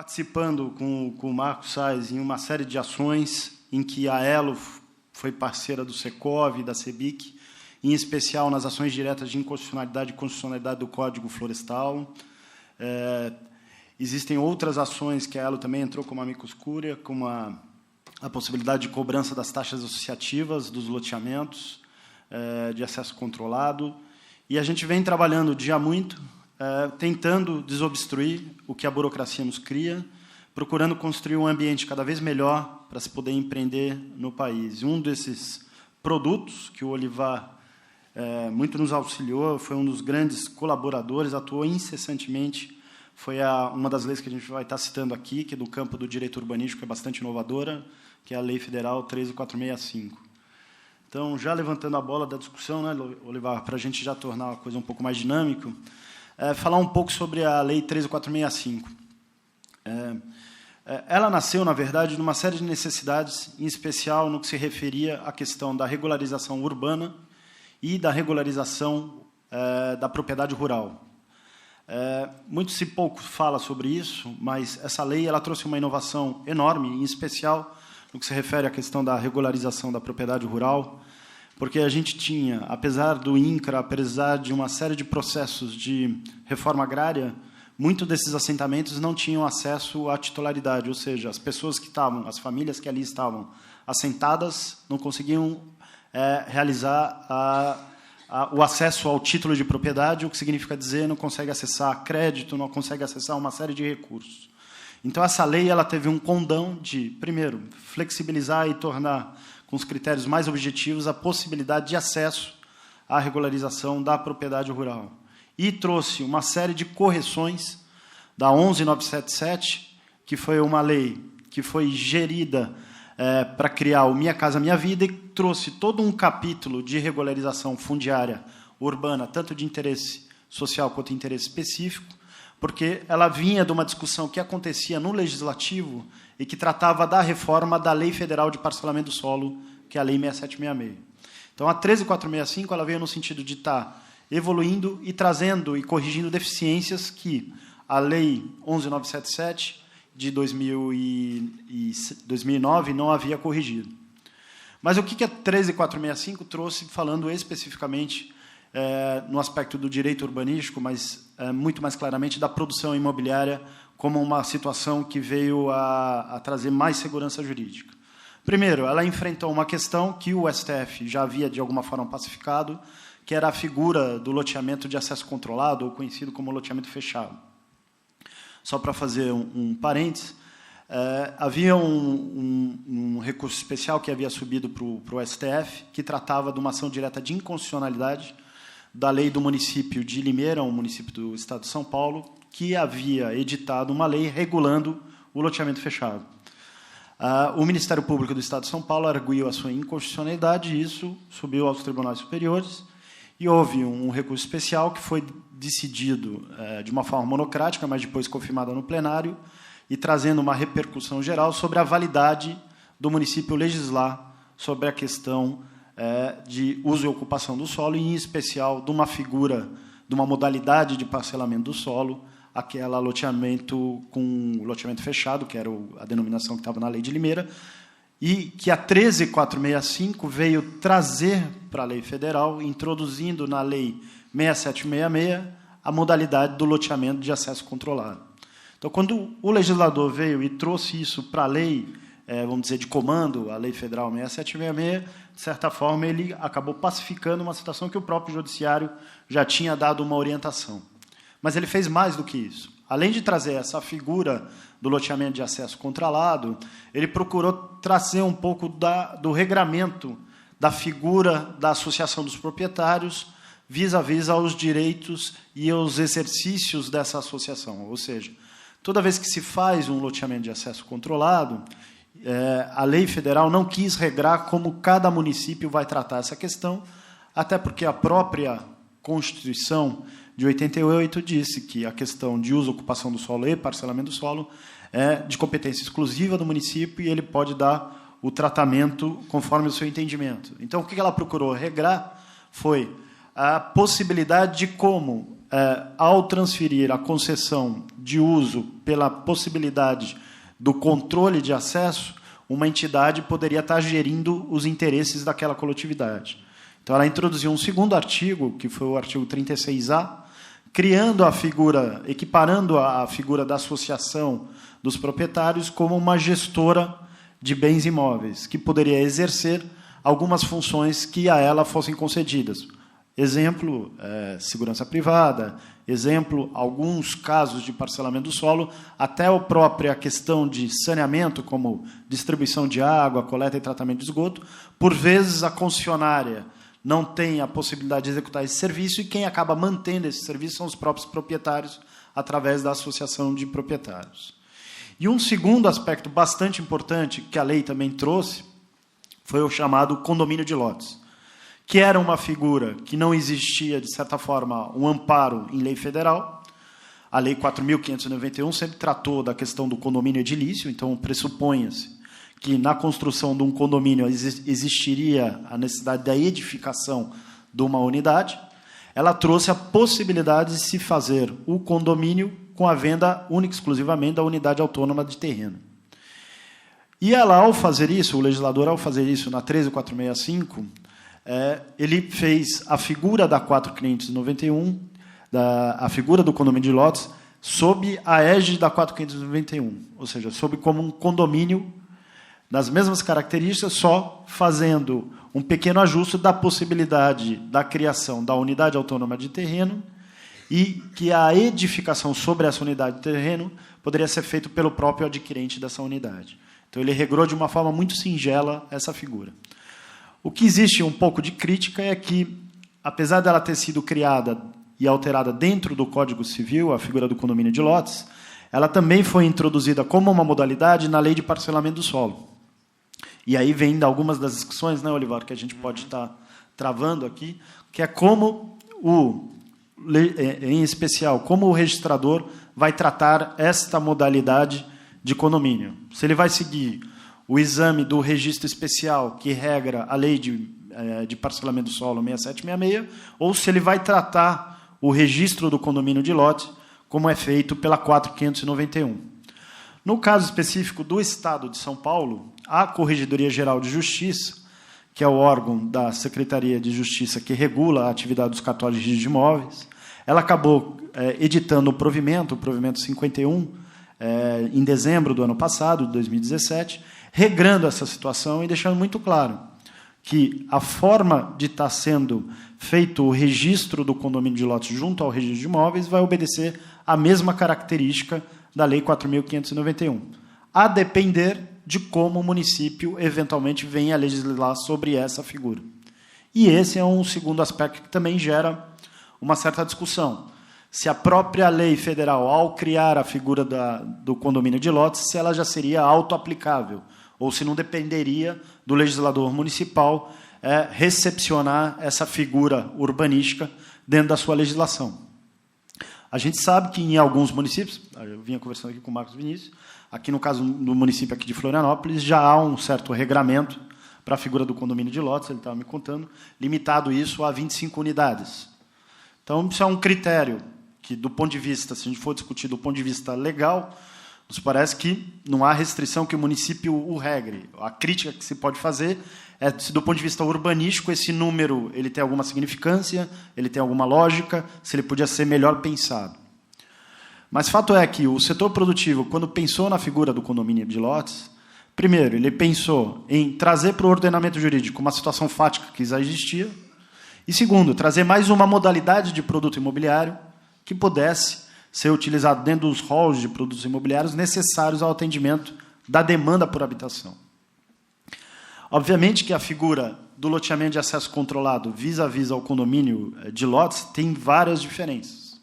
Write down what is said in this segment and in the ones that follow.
participando com o Marco Sais em uma série de ações em que a Elo foi parceira do Secov e da CEBIC, em especial nas ações diretas de inconstitucionalidade e constitucionalidade do Código Florestal. Existem outras ações que a Elo também entrou como amicus curiae, como a possibilidade de cobrança das taxas associativas dos loteamentos de acesso controlado. E a gente vem trabalhando dia muito, tentando desobstruir o que a burocracia nos cria, procurando construir um ambiente cada vez melhor para se poder empreender no país. Um desses produtos que o Olivar muito nos auxiliou, foi um dos grandes colaboradores, atuou incessantemente, foi uma das leis que a gente vai estar citando aqui, que é do campo do direito urbanístico, que é bastante inovadora, que é a Lei Federal 13465. Então, já levantando a bola da discussão, né, Olivar, para a gente já tornar a coisa um pouco mais dinâmica, falar um pouco sobre a Lei 13465. Ela nasceu, na verdade, de uma série de necessidades, em especial no que se referia à questão da regularização urbana e da regularização da propriedade rural. Muito se pouco fala sobre isso, mas essa lei ela trouxe uma inovação enorme, em especial no que se refere à questão da regularização da propriedade rural, porque a gente tinha, apesar do INCRA, apesar de uma série de processos de reforma agrária, muitos desses assentamentos não tinham acesso à titularidade, ou seja, as pessoas que estavam, as famílias que ali estavam assentadas, não conseguiam realizar o acesso ao título de propriedade, o que significa dizer não consegue acessar crédito, não consegue acessar uma série de recursos. Então, essa lei ela teve um condão de, primeiro, flexibilizar e tornar, com os critérios mais objetivos, a possibilidade de acesso à regularização da propriedade rural. E trouxe uma série de correções da 11977, que foi uma lei que foi gerida para criar o Minha Casa Minha Vida, e trouxe todo um capítulo de regularização fundiária urbana, tanto de interesse social quanto de interesse específico, porque ela vinha de uma discussão que acontecia no Legislativo e que tratava da reforma da Lei Federal de Parcelamento do Solo, que é a Lei 6766. Então, a 13465 ela veio no sentido de estar evoluindo e trazendo e corrigindo deficiências que a Lei 11977 de 2009 não havia corrigido. Mas o que a 13465 trouxe, falando especificamente no aspecto do direito urbanístico, mas muito mais claramente da produção imobiliária como uma situação que veio a trazer mais segurança jurídica? Primeiro, ela enfrentou uma questão que o STF já havia, de alguma forma, pacificado, que era a figura do loteamento de acesso controlado, ou conhecido como loteamento fechado. Só para fazer um parênteses, havia um recurso especial que havia subido para o STF, que tratava de uma ação direta de inconstitucionalidade da lei do município de Limeira, um município do estado de São Paulo, que havia editado uma lei regulando o loteamento fechado. O Ministério Público do Estado de São Paulo arguiu a sua inconstitucionalidade, e isso subiu aos tribunais superiores, e houve um recurso especial que foi decidido de uma forma monocrática, mas depois confirmada no plenário, e trazendo uma repercussão geral sobre a validade do município legislar sobre a questão de uso e ocupação do solo, e, em especial, de uma figura, de uma modalidade de parcelamento do solo, aquela loteamento com loteamento fechado, que era a denominação que estava na Lei de Limeira, e que a 13465 veio trazer para a lei federal, introduzindo na Lei 6766 a modalidade do loteamento de acesso controlado. Então, quando o legislador veio e trouxe isso para a lei, vamos dizer, de comando, a Lei Federal 6766, de certa forma, ele acabou pacificando uma situação que o próprio judiciário já tinha dado uma orientação. Mas ele fez mais do que isso. Além de trazer essa figura do loteamento de acesso controlado, ele procurou trazer um pouco do regramento da figura da associação dos proprietários vis-à-vis aos direitos e aos exercícios dessa associação. Ou seja, toda vez que se faz um loteamento de acesso controlado, a lei federal não quis regrar como cada município vai tratar essa questão, até porque a própria Constituição de 88 disse que a questão de uso e ocupação do solo e parcelamento do solo é de competência exclusiva do município, e ele pode dar o tratamento conforme o seu entendimento. Então, o que ela procurou regrar foi a possibilidade de como ao transferir a concessão de uso pela possibilidade do controle de acesso, uma entidade poderia estar gerindo os interesses daquela coletividade. Então, ela introduziu um segundo artigo, que foi o artigo 36A, criando a figura, equiparando a figura da associação dos proprietários como uma gestora de bens imóveis, que poderia exercer algumas funções que a ela fossem concedidas. Exemplo, segurança privada, exemplo, alguns casos de parcelamento do solo, até a própria questão de saneamento, como distribuição de água, coleta e tratamento de esgoto. Por vezes, a concessionária não tem a possibilidade de executar esse serviço e quem acaba mantendo esse serviço são os próprios proprietários, através da associação de proprietários. E um segundo aspecto bastante importante, que a lei também trouxe, foi o chamado condomínio de lotes, que era uma figura que não existia, de certa forma, um amparo em lei federal. A Lei 4.591 sempre tratou da questão do condomínio edilício, então pressupõe-se que na construção de um condomínio existiria a necessidade da edificação de uma unidade. Ela trouxe a possibilidade de se fazer o condomínio com a venda única e exclusivamente da unidade autônoma de terreno. E ela, ao fazer isso, o legislador, ao fazer isso na 13.465, ele fez a figura da 4.591, a figura do condomínio de lotes, sob a égide da 4.591, ou seja, sob como um condomínio das mesmas características, só fazendo um pequeno ajuste da possibilidade da criação da unidade autônoma de terreno e que a edificação sobre essa unidade de terreno poderia ser feita pelo próprio adquirente dessa unidade. Então, ele regrou de uma forma muito singela essa figura. O que existe um pouco de crítica é que, apesar dela ter sido criada e alterada dentro do Código Civil, a figura do condomínio de lotes, ela também foi introduzida como uma modalidade na lei de parcelamento do solo. E aí vem algumas das discussões, né, Olivar, que a gente pode estar travando aqui, que é como em especial, como o registrador vai tratar esta modalidade de condomínio. Se ele vai seguir o exame do registro especial, que regra a lei de parcelamento do solo 6766, ou se ele vai tratar o registro do condomínio de lote, como é feito pela 4.591. No caso específico do Estado de São Paulo, a Corregedoria Geral de Justiça, que é o órgão da Secretaria de Justiça que regula a atividade dos cartórios de registro de imóveis, ela acabou editando o provimento 51, em dezembro do ano passado, de 2017, regrando essa situação e deixando muito claro que a forma de estar sendo feito o registro do condomínio de lotes junto ao registro de imóveis vai obedecer à mesma característica da Lei 4.591, a depender de como o município eventualmente venha a legislar sobre essa figura. E esse é um segundo aspecto que também gera uma certa discussão. Se a própria lei federal, ao criar a figura do condomínio de lotes, se ela já seria auto-aplicável, ou se não dependeria do legislador municipal recepcionar essa figura urbanística dentro da sua legislação. A gente sabe que em alguns municípios, eu vinha conversando aqui com o Marcos Vinícius, aqui no caso do município aqui de Florianópolis, já há um certo regramento para a figura do condomínio de lotes, ele estava me contando, limitado isso a 25 unidades. Então, isso é um critério que, do ponto de vista, se a gente for discutir do ponto de vista legal, nos parece que não há restrição que o município o regre. A crítica que se pode fazer é se, do ponto de vista urbanístico, esse número ele tem alguma significância, ele tem alguma lógica, se ele podia ser melhor pensado. Mas fato é que o setor produtivo, quando pensou na figura do condomínio de lotes, primeiro, ele pensou em trazer para o ordenamento jurídico uma situação fática que já existia, e segundo, trazer mais uma modalidade de produto imobiliário que pudesse ser utilizado dentro dos halls de produtos imobiliários necessários ao atendimento da demanda por habitação. Obviamente que a figura do loteamento de acesso controlado vis-à-vis ao condomínio de lotes tem várias diferenças,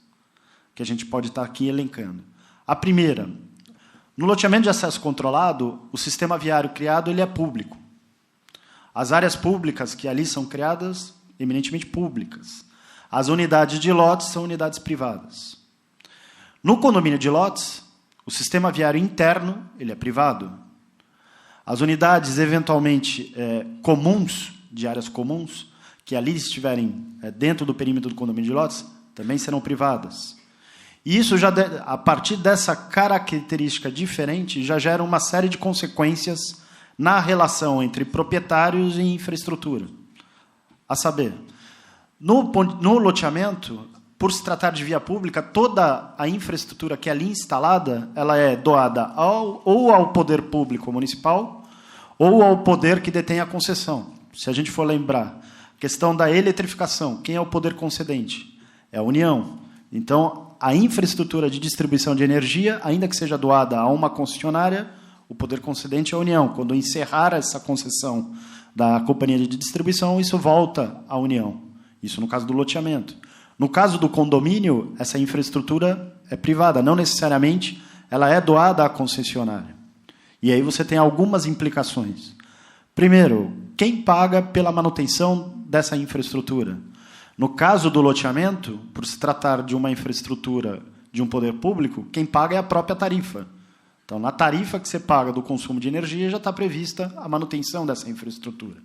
que a gente pode estar aqui elencando. A primeira, no loteamento de acesso controlado, o sistema viário criado ele é público. As áreas públicas que ali são criadas, eminentemente públicas. As unidades de lotes são unidades privadas. No condomínio de lotes, o sistema viário interno ele é privado. As unidades, eventualmente, comuns, de áreas comuns, que ali estiverem dentro do perímetro do condomínio de lotes, também serão privadas. E isso, a partir dessa característica diferente, já gera uma série de consequências na relação entre proprietários e infraestrutura. A saber, no loteamento, por se tratar de via pública, toda a infraestrutura que é ali instalada, ela é doada ou ao poder público municipal ou ao poder que detém a concessão. Se a gente for lembrar, a questão da eletrificação, quem é o poder concedente? É a União. Então, a infraestrutura de distribuição de energia, ainda que seja doada a uma concessionária, o poder concedente é a União. Quando encerrar essa concessão da companhia de distribuição, isso volta à União. Isso no caso do loteamento. No caso do condomínio, essa infraestrutura é privada, não necessariamente ela é doada à concessionária. E aí você tem algumas implicações. Primeiro, quem paga pela manutenção dessa infraestrutura? No caso do loteamento, por se tratar de uma infraestrutura de um poder público, quem paga é a própria tarifa. Então, na tarifa que você paga do consumo de energia, já está prevista a manutenção dessa infraestrutura.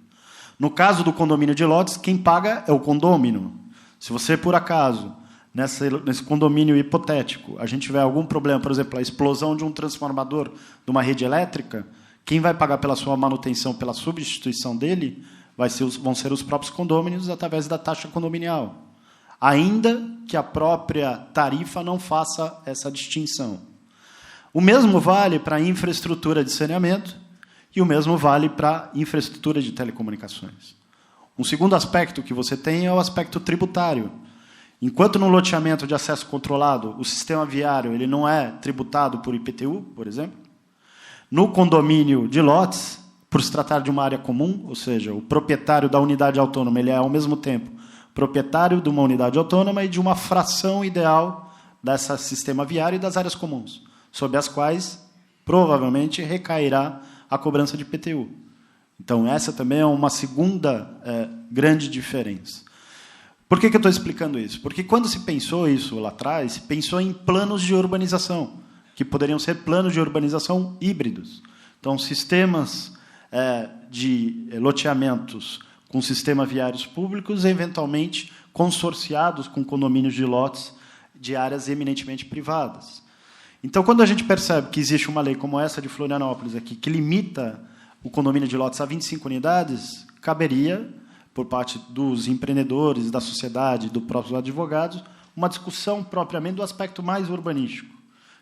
No caso do condomínio de lotes, quem paga é o condômino. Se você, por acaso, nesse condomínio hipotético, a gente tiver algum problema, por exemplo, a explosão de um transformador de uma rede elétrica, quem vai pagar pela sua manutenção, pela substituição dele, vão ser os próprios condôminos através da taxa condominial, ainda que a própria tarifa não faça essa distinção. O mesmo vale para a infraestrutura de saneamento e o mesmo vale para a infraestrutura de telecomunicações. Um segundo aspecto que você tem é o aspecto tributário. Enquanto no loteamento de acesso controlado o sistema viário ele não é tributado por IPTU, por exemplo, no condomínio de lotes, por se tratar de uma área comum, ou seja, o proprietário da unidade autônoma ele é, ao mesmo tempo, proprietário de uma unidade autônoma e de uma fração ideal desse sistema viário e das áreas comuns, sobre as quais, provavelmente, recairá a cobrança de IPTU. Então, essa também é uma segunda grande diferença. Por que eu estou explicando isso? Porque, quando se pensou isso lá atrás, se pensou em planos de urbanização, que poderiam ser planos de urbanização híbridos. Então, sistemas de loteamentos com sistema viários públicos, eventualmente consorciados com condomínios de lotes de áreas eminentemente privadas. Então, quando a gente percebe que existe uma lei como essa de Florianópolis, aqui, que limita o condomínio de lotes a 25 unidades, caberia, por parte dos empreendedores, da sociedade, dos próprios advogados, uma discussão propriamente do aspecto mais urbanístico.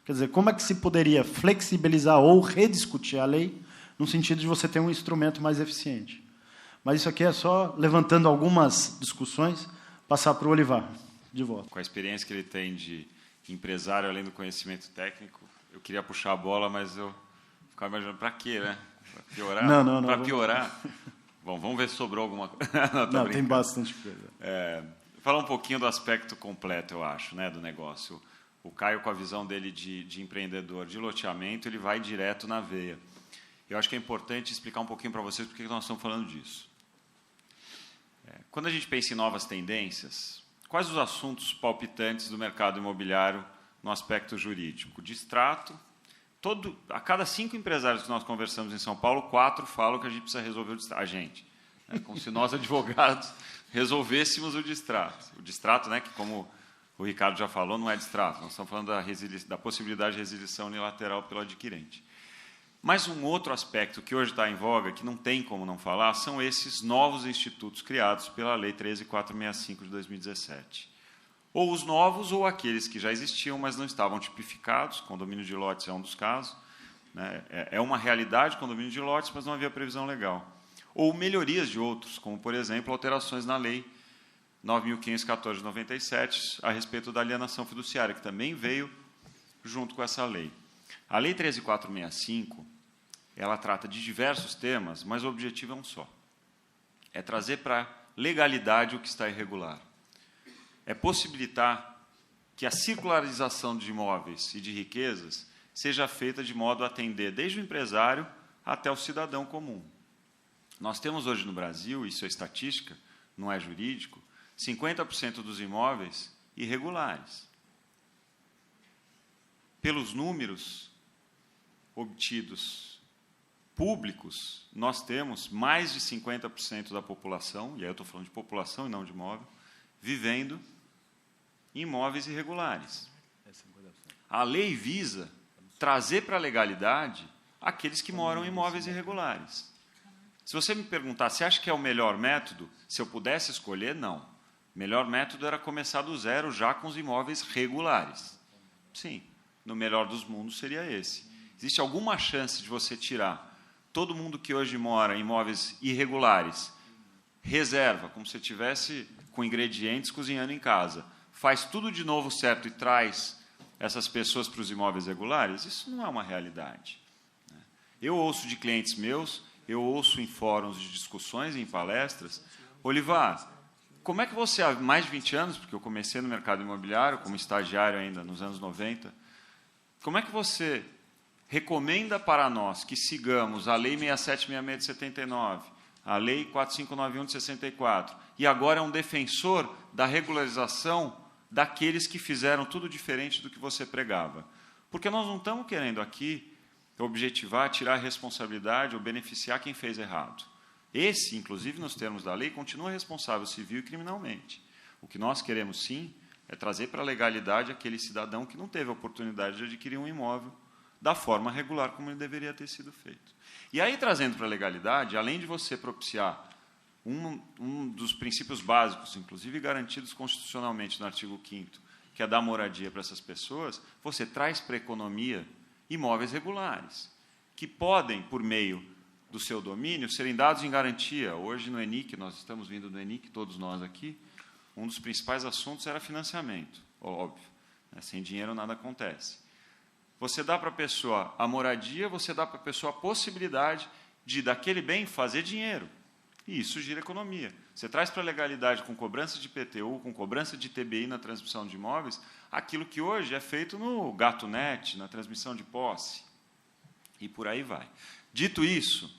Quer dizer, como é que se poderia flexibilizar ou rediscutir a lei no sentido de você ter um instrumento mais eficiente. Mas isso aqui é só levantando algumas discussões, passar para o Olivar, de volta. Com a experiência que ele tem de empresário, além do conhecimento técnico, eu queria puxar a bola, mas eu ficava imaginando, para quê, né? Para piorar? Não. Para piorar? Bom, vamos ver se sobrou alguma coisa. Não, tem bastante coisa. Falar um pouquinho do aspecto completo, eu acho, né, do negócio. O Caio, com a visão dele de empreendedor de loteamento, ele vai direto na veia. Eu acho que é importante explicar um pouquinho para vocês por que nós estamos falando disso. Quando a gente pensa em novas tendências, quais os assuntos palpitantes do mercado imobiliário no aspecto jurídico? Distrato. A cada 5 empresários que nós conversamos em São Paulo, 4 falam que a gente precisa resolver o distrato. A gente. Como se nós, advogados, resolvêssemos o distrato. O distrato, né, que, como o Ricardo já falou, não é distrato. Nós estamos falando da possibilidade de resilição unilateral pelo adquirente. Mas um outro aspecto que hoje está em voga, que não tem como não falar, são esses novos institutos criados pela Lei 13.465 de 2017. Ou os novos, ou aqueles que já existiam, mas não estavam tipificados. Condomínio de lotes é um dos casos. Né? É uma realidade, condomínio de lotes, mas não havia previsão legal. Ou melhorias de outros, como, por exemplo, alterações na Lei 9.514 de 97, a respeito da alienação fiduciária, que também veio junto com essa lei. A Lei 13.465, ela trata de diversos temas, mas o objetivo é um só. É trazer para a legalidade o que está irregular. É possibilitar que a circularização de imóveis e de riquezas seja feita de modo a atender desde o empresário até o cidadão comum. Nós temos hoje no Brasil, isso é estatística, não é jurídico, 50% dos imóveis irregulares. Pelos números obtidos públicos, nós temos mais de 50% da população, e aí eu estou falando de população e não de imóvel, vivendo imóveis irregulares. A lei visa trazer para a legalidade aqueles que moram em imóveis irregulares. Se você me perguntar, você acha que é o melhor método? Se eu pudesse escolher, não. O melhor método era começar do zero já com os imóveis regulares. Sim, no melhor dos mundos seria esse. Existe alguma chance de você tirar todo mundo que hoje mora em imóveis irregulares, reserva, como se estivesse com ingredientes cozinhando em casa, faz tudo de novo certo e traz essas pessoas para os imóveis regulares? Isso não é uma realidade. Eu ouço de clientes meus, eu ouço em fóruns de discussões, em palestras, Olivar, como é que você, há mais de 20 anos, porque eu comecei no mercado imobiliário, como estagiário ainda nos anos 90, como é que você recomenda para nós que sigamos a Lei 6766 de 79, a Lei 4591 de 64, e agora é um defensor da regularização daqueles que fizeram tudo diferente do que você pregava? Porque nós não estamos querendo aqui objetivar, tirar a responsabilidade ou beneficiar quem fez errado. Esse, inclusive, nos termos da lei, continua responsável civil e criminalmente. O que nós queremos, sim, é trazer para a legalidade aquele cidadão que não teve a oportunidade de adquirir um imóvel da forma regular como ele deveria ter sido feito. E aí, trazendo para a legalidade, além de você propiciar um dos princípios básicos, inclusive garantidos constitucionalmente no artigo 5º, que é dar moradia para essas pessoas, você traz para a economia imóveis regulares, que podem, por meio do seu domínio, serem dados em garantia. Hoje, no ENIC, nós estamos vindo do ENIC, todos nós aqui, um dos principais assuntos era financiamento, óbvio. Né? Sem dinheiro nada acontece. Você dá para a pessoa a moradia, você dá para a pessoa a possibilidade de, daquele bem, fazer dinheiro. E isso gira a economia. Você traz para a legalidade, com cobrança de IPTU, com cobrança de TBI na transmissão de imóveis, aquilo que hoje é feito no GatoNet, na transmissão de posse. E por aí vai. Dito isso,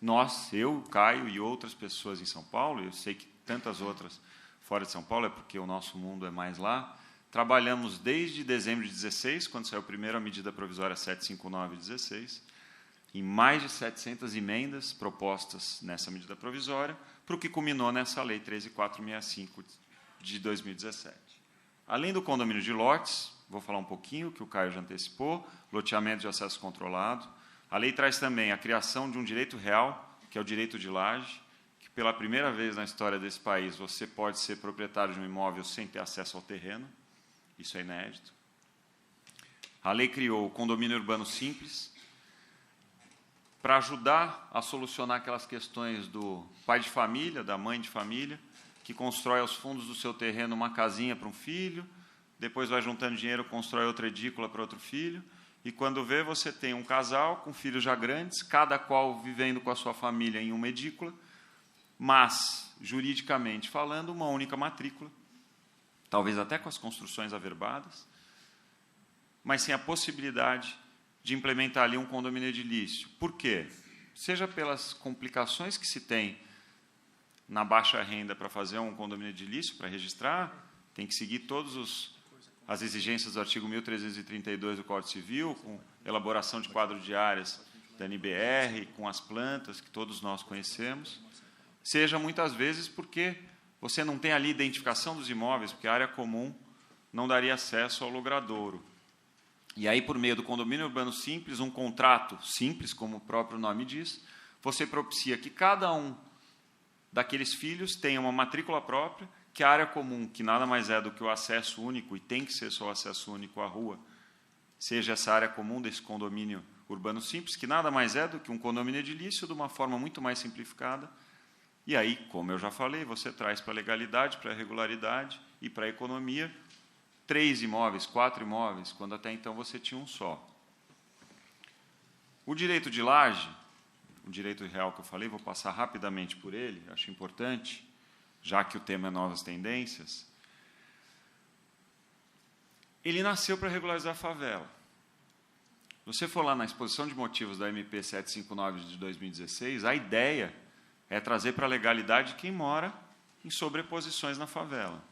nós, eu, Caio e outras pessoas em São Paulo, eu sei que tantas outras fora de São Paulo, é porque o nosso mundo é mais lá, trabalhamos desde dezembro de 16, quando saiu a primeira medida provisória 759 de 16, em mais de 700 emendas propostas nessa medida provisória, para o que culminou nessa Lei 13.465 de 2017. Além do condomínio de lotes, vou falar um pouquinho, que o Caio já antecipou, loteamento de acesso controlado. A lei traz também a criação de um direito real, que é o direito de laje, que pela primeira vez na história desse país você pode ser proprietário de um imóvel sem ter acesso ao terreno. Isso é inédito. A lei criou o condomínio urbano simples, para ajudar a solucionar aquelas questões do pai de família, da mãe de família, que constrói aos fundos do seu terreno uma casinha para um filho, depois vai juntando dinheiro, constrói outra edícula para outro filho, e quando vê, você tem um casal com filhos já grandes, cada qual vivendo com a sua família em uma edícula, mas, juridicamente falando, uma única matrícula, talvez até com as construções averbadas, mas sem a possibilidade de implementar ali um condomínio edilício. Por quê? Seja pelas complicações que se tem na baixa renda para fazer um condomínio edilício, para registrar, tem que seguir todas as exigências do artigo 1332 do Código Civil, com elaboração de quadro de áreas da NBR, com as plantas que todos nós conhecemos, seja muitas vezes porque você não tem ali identificação dos imóveis, porque a área comum não daria acesso ao logradouro. E aí, por meio do condomínio urbano simples, um contrato simples, como o próprio nome diz, você propicia que cada um daqueles filhos tenha uma matrícula própria, que a área comum, que nada mais é do que o acesso único, e tem que ser só o acesso único à rua, seja essa área comum desse condomínio urbano simples, que nada mais é do que um condomínio edilício de uma forma muito mais simplificada. E aí, como eu já falei, você traz para a legalidade, para a regularidade e para a economia 3 imóveis, 4 imóveis, quando até então você tinha um só. O direito de laje, o direito real que eu falei, vou passar rapidamente por ele, acho importante, já que o tema é novas tendências. Ele nasceu para regularizar a favela. Se você for lá na exposição de motivos da MP 759 de 2016, a ideia é trazer para a legalidade quem mora em sobreposições na favela.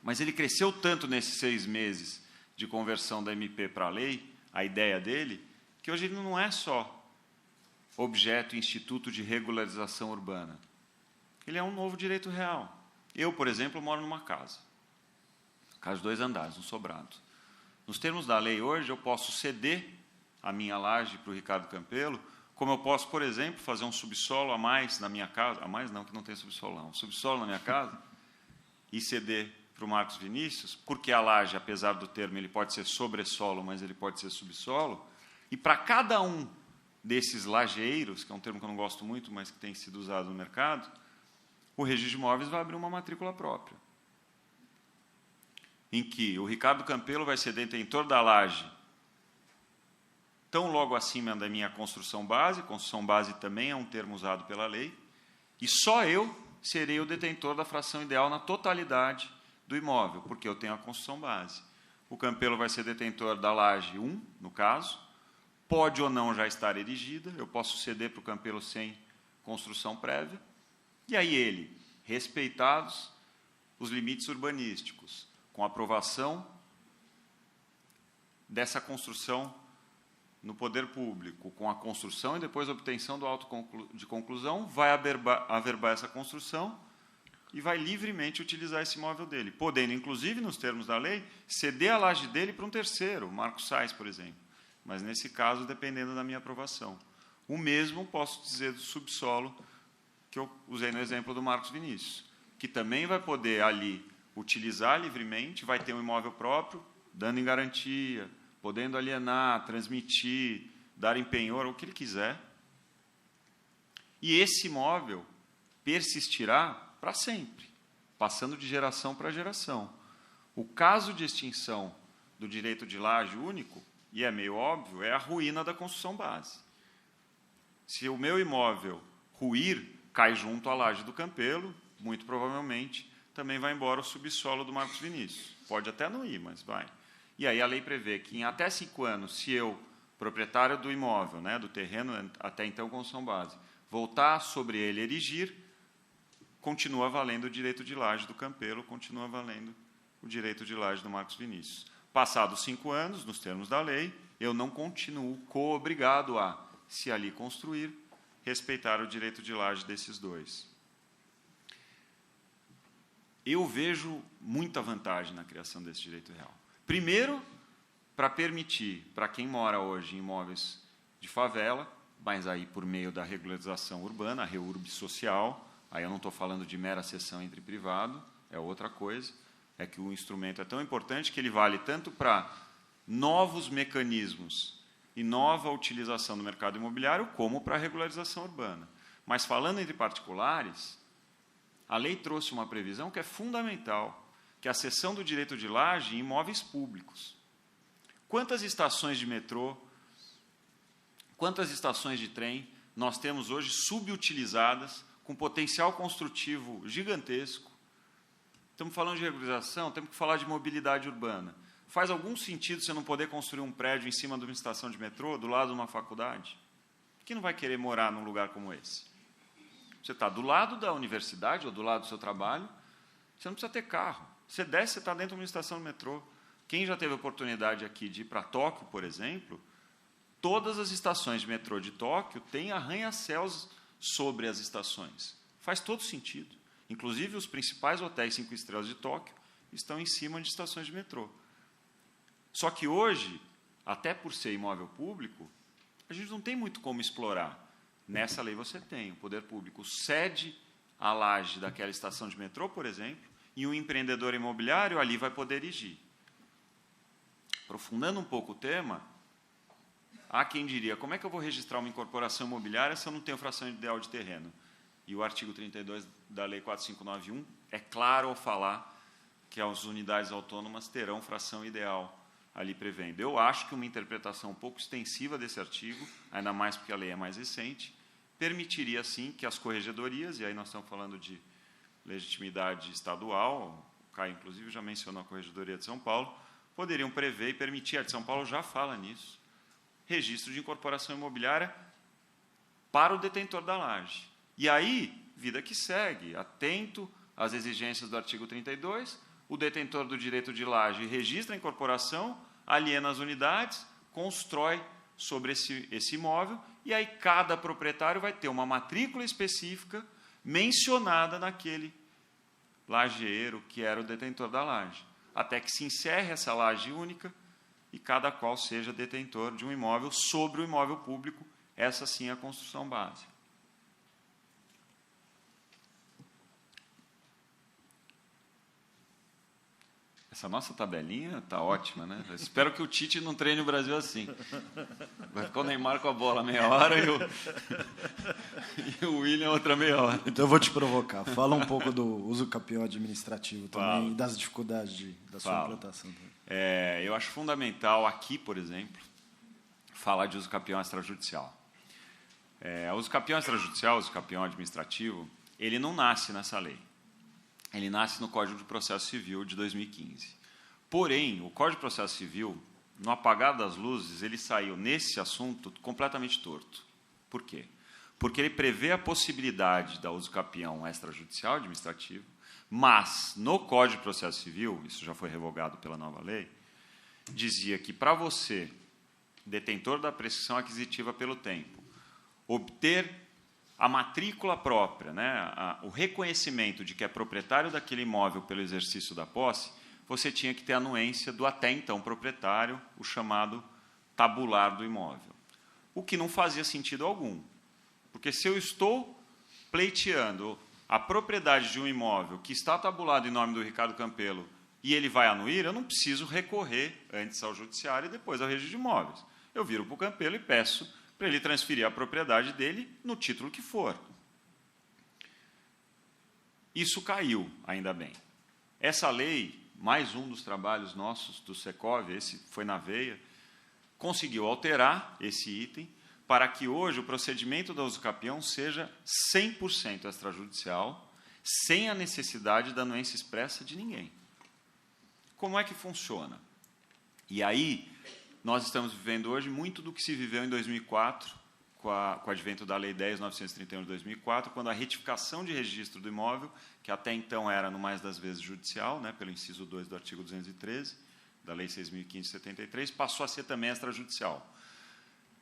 Mas ele cresceu tanto nesses 6 meses de conversão da MP para a lei, a ideia dele, que hoje ele não é só objeto e instituto de regularização urbana. Ele é um novo direito real. Eu, por exemplo, moro numa casa. caso 2 andares, um sobrado. Nos termos da lei hoje, eu posso ceder a minha laje para o Ricardo Campelo, como eu posso, por exemplo, fazer um subsolo a mais na minha casa, a mais não, que não tem subsolo lá, um subsolo na minha casa, e ceder para o Marcos Vinícius, porque a laje, apesar do termo, ele pode ser sobressolo, mas ele pode ser subsolo, e para cada um desses lajeiros, que é um termo que eu não gosto muito, mas que tem sido usado no mercado, o registro de imóveis vai abrir uma matrícula própria, em que o Ricardo Campelo vai ser detentor da laje tão logo acima da minha construção base também é um termo usado pela lei, e só eu serei o detentor da fração ideal na totalidade do imóvel, porque eu tenho a construção base. O Campelo vai ser detentor da laje 1, no caso, pode ou não já estar erigida, eu posso ceder para o Campelo sem construção prévia, e aí ele, respeitados os limites urbanísticos, com aprovação dessa construção no poder público, com a construção e depois a obtenção do auto de conclusão, vai averbar essa construção e vai livremente utilizar esse imóvel dele, podendo, inclusive, nos termos da lei, ceder a laje dele para um terceiro, o Marcos Sais, por exemplo. Mas, nesse caso, dependendo da minha aprovação. O mesmo posso dizer do subsolo, que eu usei no exemplo do Marcos Vinícius, que também vai poder ali utilizar livremente, vai ter um imóvel próprio, dando em garantia, podendo alienar, transmitir, dar em penhor, o que ele quiser. E esse imóvel persistirá para sempre, passando de geração para geração. O caso de extinção do direito de laje único, e é meio óbvio, é a ruína da construção base. Se o meu imóvel ruir, cai junto à laje do Campelo, muito provavelmente também vai embora o subsolo do Marcos Vinícius. Pode até não ir, mas vai. E aí a lei prevê que em até 5 anos, se eu, proprietário do imóvel, né, do terreno, até então construção base, voltar sobre ele erigir, continua valendo o direito de laje do Campelo, continua valendo o direito de laje do Marcos Vinícius. Passados 5 anos, nos termos da lei, eu não continuo co-obrigado a, se ali construir, respeitar o direito de laje desses dois. Eu vejo muita vantagem na criação desse direito real. Primeiro, para permitir, para quem mora hoje em imóveis de favela, mas aí por meio da regularização urbana, a REURB social, aí eu não estou falando de mera cessão entre privado, é outra coisa, é que o instrumento é tão importante que ele vale tanto para novos mecanismos e nova utilização do mercado imobiliário, como para a regularização urbana. Mas, falando entre particulares, a lei trouxe uma previsão que é fundamental, que é a cessão do direito de laje em imóveis públicos. Quantas estações de metrô, quantas estações de trem nós temos hoje subutilizadas, com potencial construtivo gigantesco? Estamos falando de regularização, temos que falar de mobilidade urbana. Faz algum sentido você não poder construir um prédio em cima de uma estação de metrô, do lado de uma faculdade? Quem não vai querer morar num lugar como esse? Você está do lado da universidade ou do lado do seu trabalho, você não precisa ter carro. Você desce, você está dentro de uma estação de metrô. Quem já teve a oportunidade aqui de ir para Tóquio, por exemplo, todas as estações de metrô de Tóquio têm arranha-céus sobre as estações. Faz todo sentido. Inclusive, os principais hotéis 5 estrelas de Tóquio estão em cima de estações de metrô. Só que hoje, até por ser imóvel público, a gente não tem muito como explorar. Nessa lei você tem. O poder público cede a laje daquela estação de metrô, por exemplo, e um empreendedor imobiliário ali vai poder erigir. Aprofundando um pouco o tema, há quem diria, como é que eu vou registrar uma incorporação imobiliária se eu não tenho fração ideal de terreno? E o artigo 32 da Lei 4591 é claro ao falar que as unidades autônomas terão fração ideal ali prevendo. Eu acho que uma interpretação um pouco extensiva desse artigo, ainda mais porque a lei é mais recente, permitiria, sim, que as corregedorias, e aí nós estamos falando de legitimidade estadual, o Caio, inclusive, já mencionou a Corregedoria de São Paulo, poderiam prever e permitir, a de São Paulo já fala nisso, registro de incorporação imobiliária para o detentor da laje. E aí, vida que segue, atento às exigências do artigo 32, o detentor do direito de laje registra a incorporação, aliena as unidades, constrói sobre esse imóvel, e aí cada proprietário vai ter uma matrícula específica mencionada naquele lajeeiro que era o detentor da laje. até que se encerre essa laje única e cada qual seja detentor de um imóvel sobre o imóvel público. Essa sim é a construção base. Essa nossa tabelinha está ótima, né? Eu espero que o Tite não treine o Brasil assim. Vai ficar o Neymar com a bola meia hora e o William outra meia hora. Então eu vou te provocar. Fala um pouco do uso capião administrativo também e das dificuldades da sua implantação. Eu acho fundamental aqui, por exemplo, falar de uso capião extrajudicial. O uso capião extrajudicial, o uso capião administrativo, ele não nasce nessa lei. Ele nasce no Código de Processo Civil de 2015. Porém, o Código de Processo Civil, no apagar das luzes, ele saiu nesse assunto completamente torto. Por quê? Porque ele prevê a possibilidade da uso capião extrajudicial administrativo, mas no Código de Processo Civil, isso já foi revogado pela nova lei, dizia que para você, detentor da prescrição aquisitiva pelo tempo, obter a matrícula própria, né, o reconhecimento de que é proprietário daquele imóvel pelo exercício da posse, você tinha que ter a anuência do até então proprietário, o chamado tabular do imóvel. O que não fazia sentido algum. Porque se eu estou pleiteando a propriedade de um imóvel que está tabulado em nome do Ricardo Campelo e ele vai anuir, eu não preciso recorrer antes ao judiciário e depois ao registro de imóveis. Eu viro para o Campelo e peço para ele transferir a propriedade dele no título que for. Isso caiu, ainda bem. Essa lei, mais um dos trabalhos nossos do Secov, esse foi na veia, conseguiu alterar esse item para que hoje o procedimento da uso capião seja 100% extrajudicial, sem a necessidade da anuência expressa de ninguém. Como é que funciona? E aí, nós estamos vivendo hoje muito do que se viveu em 2004, com o advento da Lei 10.931 de 2004, quando a retificação de registro do imóvel, que até então era, no mais das vezes, judicial, né, pelo inciso 2 do artigo 213, da Lei 6.015 de 73, passou a ser também extrajudicial.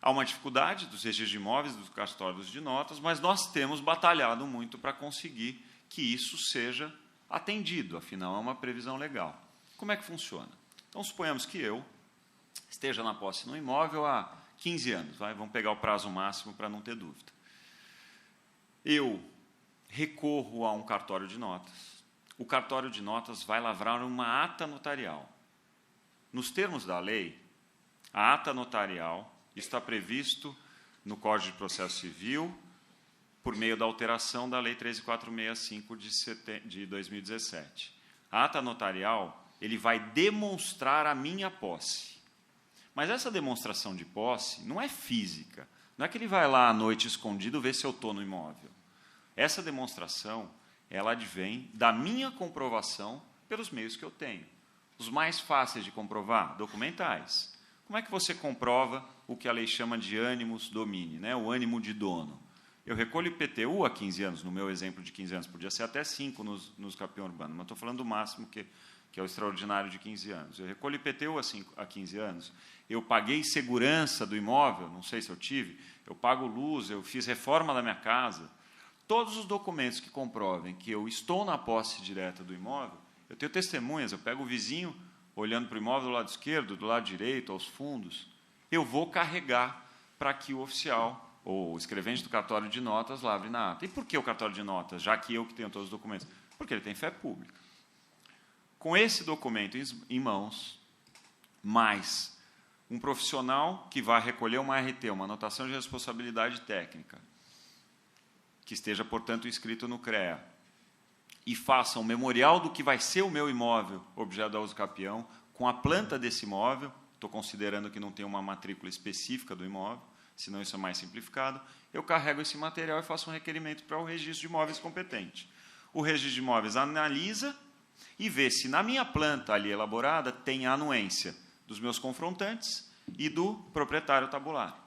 Há uma dificuldade dos registros de imóveis, dos cartórios de notas, mas nós temos batalhado muito para conseguir que isso seja atendido, afinal, é uma previsão legal. Como é que funciona? Então, suponhamos que eu esteja na posse no imóvel há 15 anos. Vamos pegar o prazo máximo para não ter dúvida. Eu recorro a um cartório de notas. O cartório de notas vai lavrar uma ata notarial. Nos termos da lei, a ata notarial está previsto no Código de Processo Civil por meio da alteração da Lei 13.465 de 2017. A ata notarial, ele vai demonstrar a minha posse. Mas essa demonstração de posse não é física. Não é que ele vai lá à noite escondido ver se eu estou no imóvel. Essa demonstração, ela advém da minha comprovação pelos meios que eu tenho. Os mais fáceis de comprovar, documentais. Como é que você comprova o que a lei chama de animus domini, né? O ânimo de dono? Eu recolho IPTU há 15 anos, no meu exemplo de 15 anos, podia ser até 5 nos capião urbano, mas estou falando do máximo, que é o extraordinário de 15 anos. Eu recolho IPTU há 15 anos, eu paguei segurança do imóvel, não sei se eu tive, eu pago luz, eu fiz reforma da minha casa. Todos os documentos que comprovem que eu estou na posse direta do imóvel, eu tenho testemunhas, eu pego o vizinho olhando para o imóvel do lado esquerdo, do lado direito, aos fundos, eu vou carregar para que o oficial, ou o escrevente do cartório de notas, lavre na ata. E por que o cartório de notas, já que eu que tenho todos os documentos? Porque ele tem fé pública. Com esse documento em mãos, mais um profissional que vai recolher uma RT, uma anotação de responsabilidade técnica, que esteja, portanto, inscrito no CREA, e faça um memorial do que vai ser o meu imóvel, objeto da uso capião, com a planta desse imóvel, estou considerando que não tem uma matrícula específica do imóvel, senão isso é mais simplificado, eu carrego esse material e faço um requerimento para o registro de imóveis competente. O registro de imóveis analisa e vê se na minha planta ali elaborada tem a anuência dos meus confrontantes e do proprietário tabular.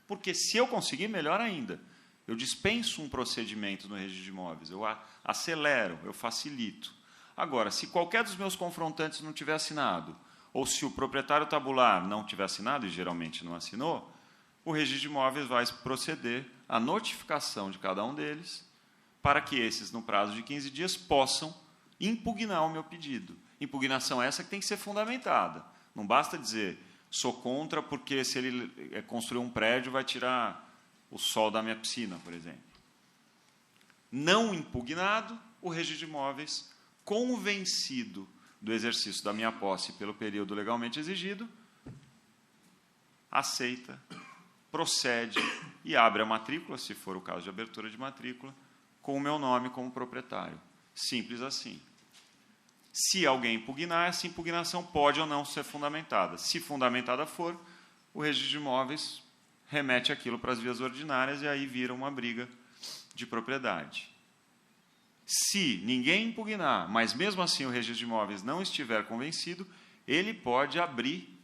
Porque se eu conseguir, melhor ainda. Eu dispenso um procedimento no registro de imóveis, eu acelero, eu facilito. Agora, se qualquer dos meus confrontantes não tiver assinado, ou se o proprietário tabular não tiver assinado, e geralmente não assinou, o registro de imóveis vai proceder à notificação de cada um deles, para que esses, no prazo de 15 dias, possam impugnar o meu pedido. Impugnação essa que tem que ser fundamentada. Não basta dizer, sou contra porque se ele construir um prédio vai tirar o sol da minha piscina, por exemplo. Não impugnado, o registro de imóveis, convencido do exercício da minha posse pelo período legalmente exigido, aceita, procede e abre a matrícula, se for o caso de abertura de matrícula, com o meu nome como proprietário. Simples assim. Se alguém impugnar, essa impugnação pode ou não ser fundamentada. Se fundamentada for, o registro de imóveis remete aquilo para as vias ordinárias e aí vira uma briga de propriedade. Se ninguém impugnar, mas mesmo assim o registro de imóveis não estiver convencido, ele pode abrir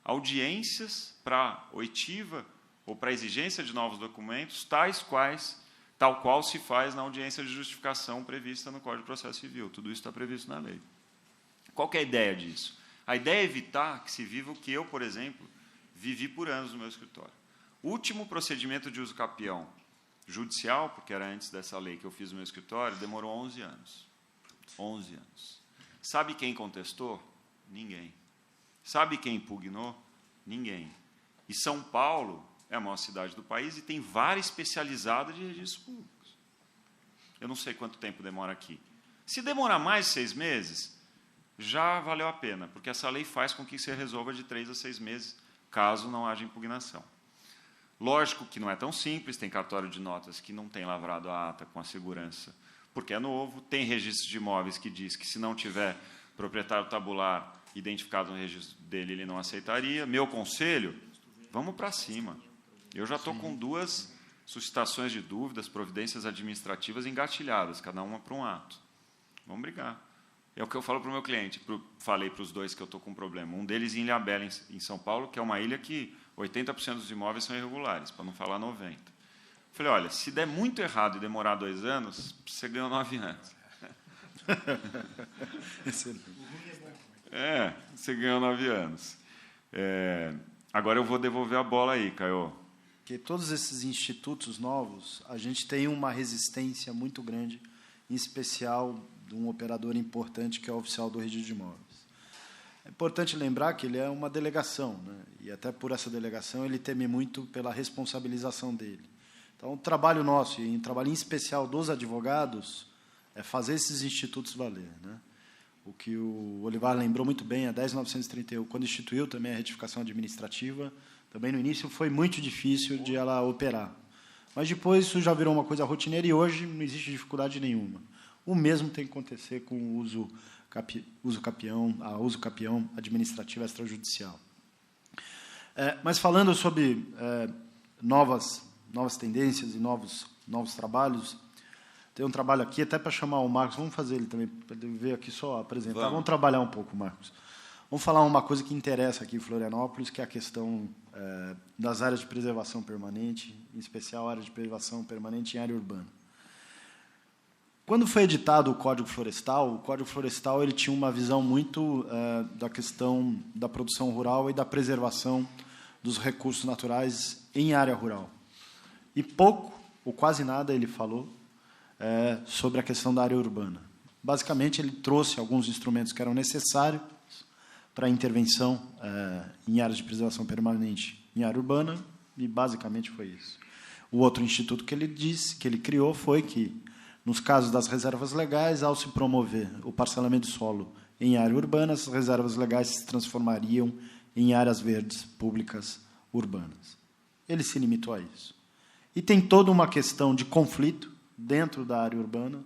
audiências para oitiva ou para exigência de novos documentos, tal qual se faz na audiência de justificação prevista no Código de Processo Civil. Tudo isso está previsto na lei. Qual que é a ideia disso? A ideia é evitar que se viva o que eu, por exemplo, vivi por anos no meu escritório. O último procedimento de uso capião judicial, porque era antes dessa lei que eu fiz no meu escritório, demorou 11 anos. 11 anos. Sabe quem contestou? Ninguém. Sabe quem impugnou? Ninguém. E São Paulo é a maior cidade do país e tem vara especializada de registros públicos. Eu não sei quanto tempo demora aqui. Se demorar mais de 6 meses, já valeu a pena, porque essa lei faz com que se resolva de 3 a 6 meses, caso não haja impugnação. Lógico que não é tão simples, tem cartório de notas que não tem lavrado a ata com a segurança, porque é novo, tem registro de imóveis que diz que se não tiver proprietário tabular identificado no registro dele, ele não aceitaria. Meu conselho, vamos para cima. Eu já estou com 2 suscitações de dúvidas, providências administrativas engatilhadas, cada uma para um ato. Vamos brigar. É o que eu falo para o meu cliente, falei para os 2 que eu estou com um problema. Um deles em Ilhabela, em São Paulo, que é uma ilha que 80% dos imóveis são irregulares, para não falar 90%. Falei, olha, se der muito errado e demorar 2 anos, você ganhou 9 anos. Você ganhou 9 anos. Agora eu vou devolver a bola aí, Caio. Porque todos esses institutos novos, a gente tem uma resistência muito grande, em especial de um operador importante, que é o oficial do registro de imóveis. É importante lembrar que ele é uma delegação, né? E até por essa delegação ele teme muito pela responsabilização dele. Então, o trabalho nosso, e um trabalho em especial dos advogados, é fazer esses institutos valer, né? O que o Olivar lembrou muito bem, a 10.931, quando instituiu também a retificação administrativa, também no início foi muito difícil de ela operar. Mas depois isso já virou uma coisa rotineira e hoje não existe dificuldade nenhuma. O mesmo tem que acontecer com o uso capião administrativo extrajudicial. Mas falando sobre novas tendências e novos trabalhos, tem um trabalho aqui, até para chamar o Marcos, vamos fazer ele também, para ele ver aqui só apresentar. Vamos trabalhar um pouco, Marcos. Vamos falar uma coisa que interessa aqui em Florianópolis, que é a questão das áreas de preservação permanente, em especial a área de preservação permanente em área urbana. Quando foi editado o Código Florestal ele tinha uma visão muito da questão da produção rural e da preservação dos recursos naturais em área rural. E pouco, ou quase nada, ele falou sobre a questão da área urbana. Basicamente, ele trouxe alguns instrumentos que eram necessários para a intervenção em áreas de preservação permanente em área urbana, e basicamente foi isso. O outro instituto que ele criou foi que, nos casos das reservas legais, ao se promover o parcelamento do solo em área urbana, as reservas legais se transformariam em áreas verdes públicas urbanas. Ele se limitou a isso. E tem toda uma questão de conflito dentro da área urbana,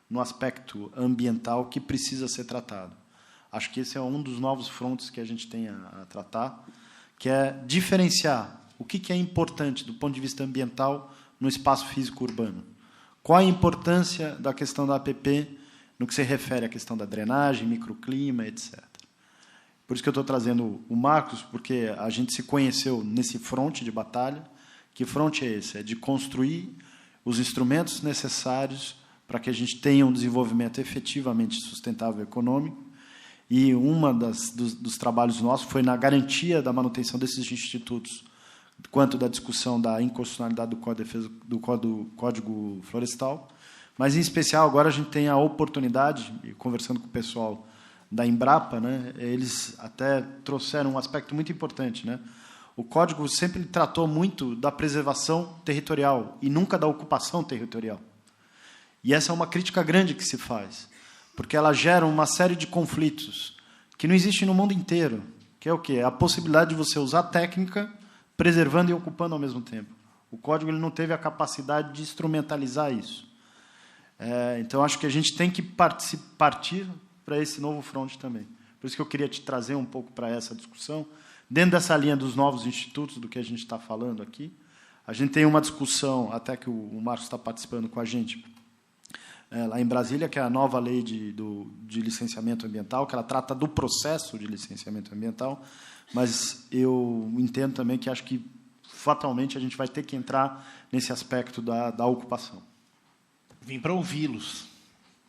no aspecto ambiental, que precisa ser tratado. Acho que esse é um dos novos frontes que a gente tem a tratar, que é diferenciar o que é importante do ponto de vista ambiental no espaço físico urbano. Qual a importância da questão da APP no que se refere à questão da drenagem, microclima, etc. Por isso que eu estou trazendo o Marcos, porque a gente se conheceu nesse fronte de batalha. Que fronte é esse? É de construir os instrumentos necessários para que a gente tenha um desenvolvimento efetivamente sustentável econômico. E dos trabalhos nossos foi na garantia da manutenção desses institutos, quanto da discussão da inconstitucionalidade do Código Florestal, Mas, em especial, agora a gente tem a oportunidade, e conversando com o pessoal da Embrapa, né, eles até trouxeram um aspecto muito importante, né? O Código sempre tratou muito da preservação territorial e nunca da ocupação territorial. E essa é uma crítica grande que se faz, porque ela gera uma série de conflitos que não existem no mundo inteiro, que é o quê? A possibilidade de você usar técnica preservando e ocupando ao mesmo tempo. O Código ele não teve a capacidade de instrumentalizar isso. Então, acho que a gente tem que partir para esse novo fronte também. Por isso que eu queria te trazer um pouco para essa discussão. Dentro dessa linha dos novos institutos, do que a gente está falando aqui, a gente tem uma discussão, até que o Marcos está participando com a gente, lá em Brasília, que é a nova lei de licenciamento ambiental, que ela trata do processo de licenciamento ambiental, mas eu entendo também que acho que, fatalmente, a gente vai ter que entrar nesse aspecto da ocupação. Vim para ouvi-los.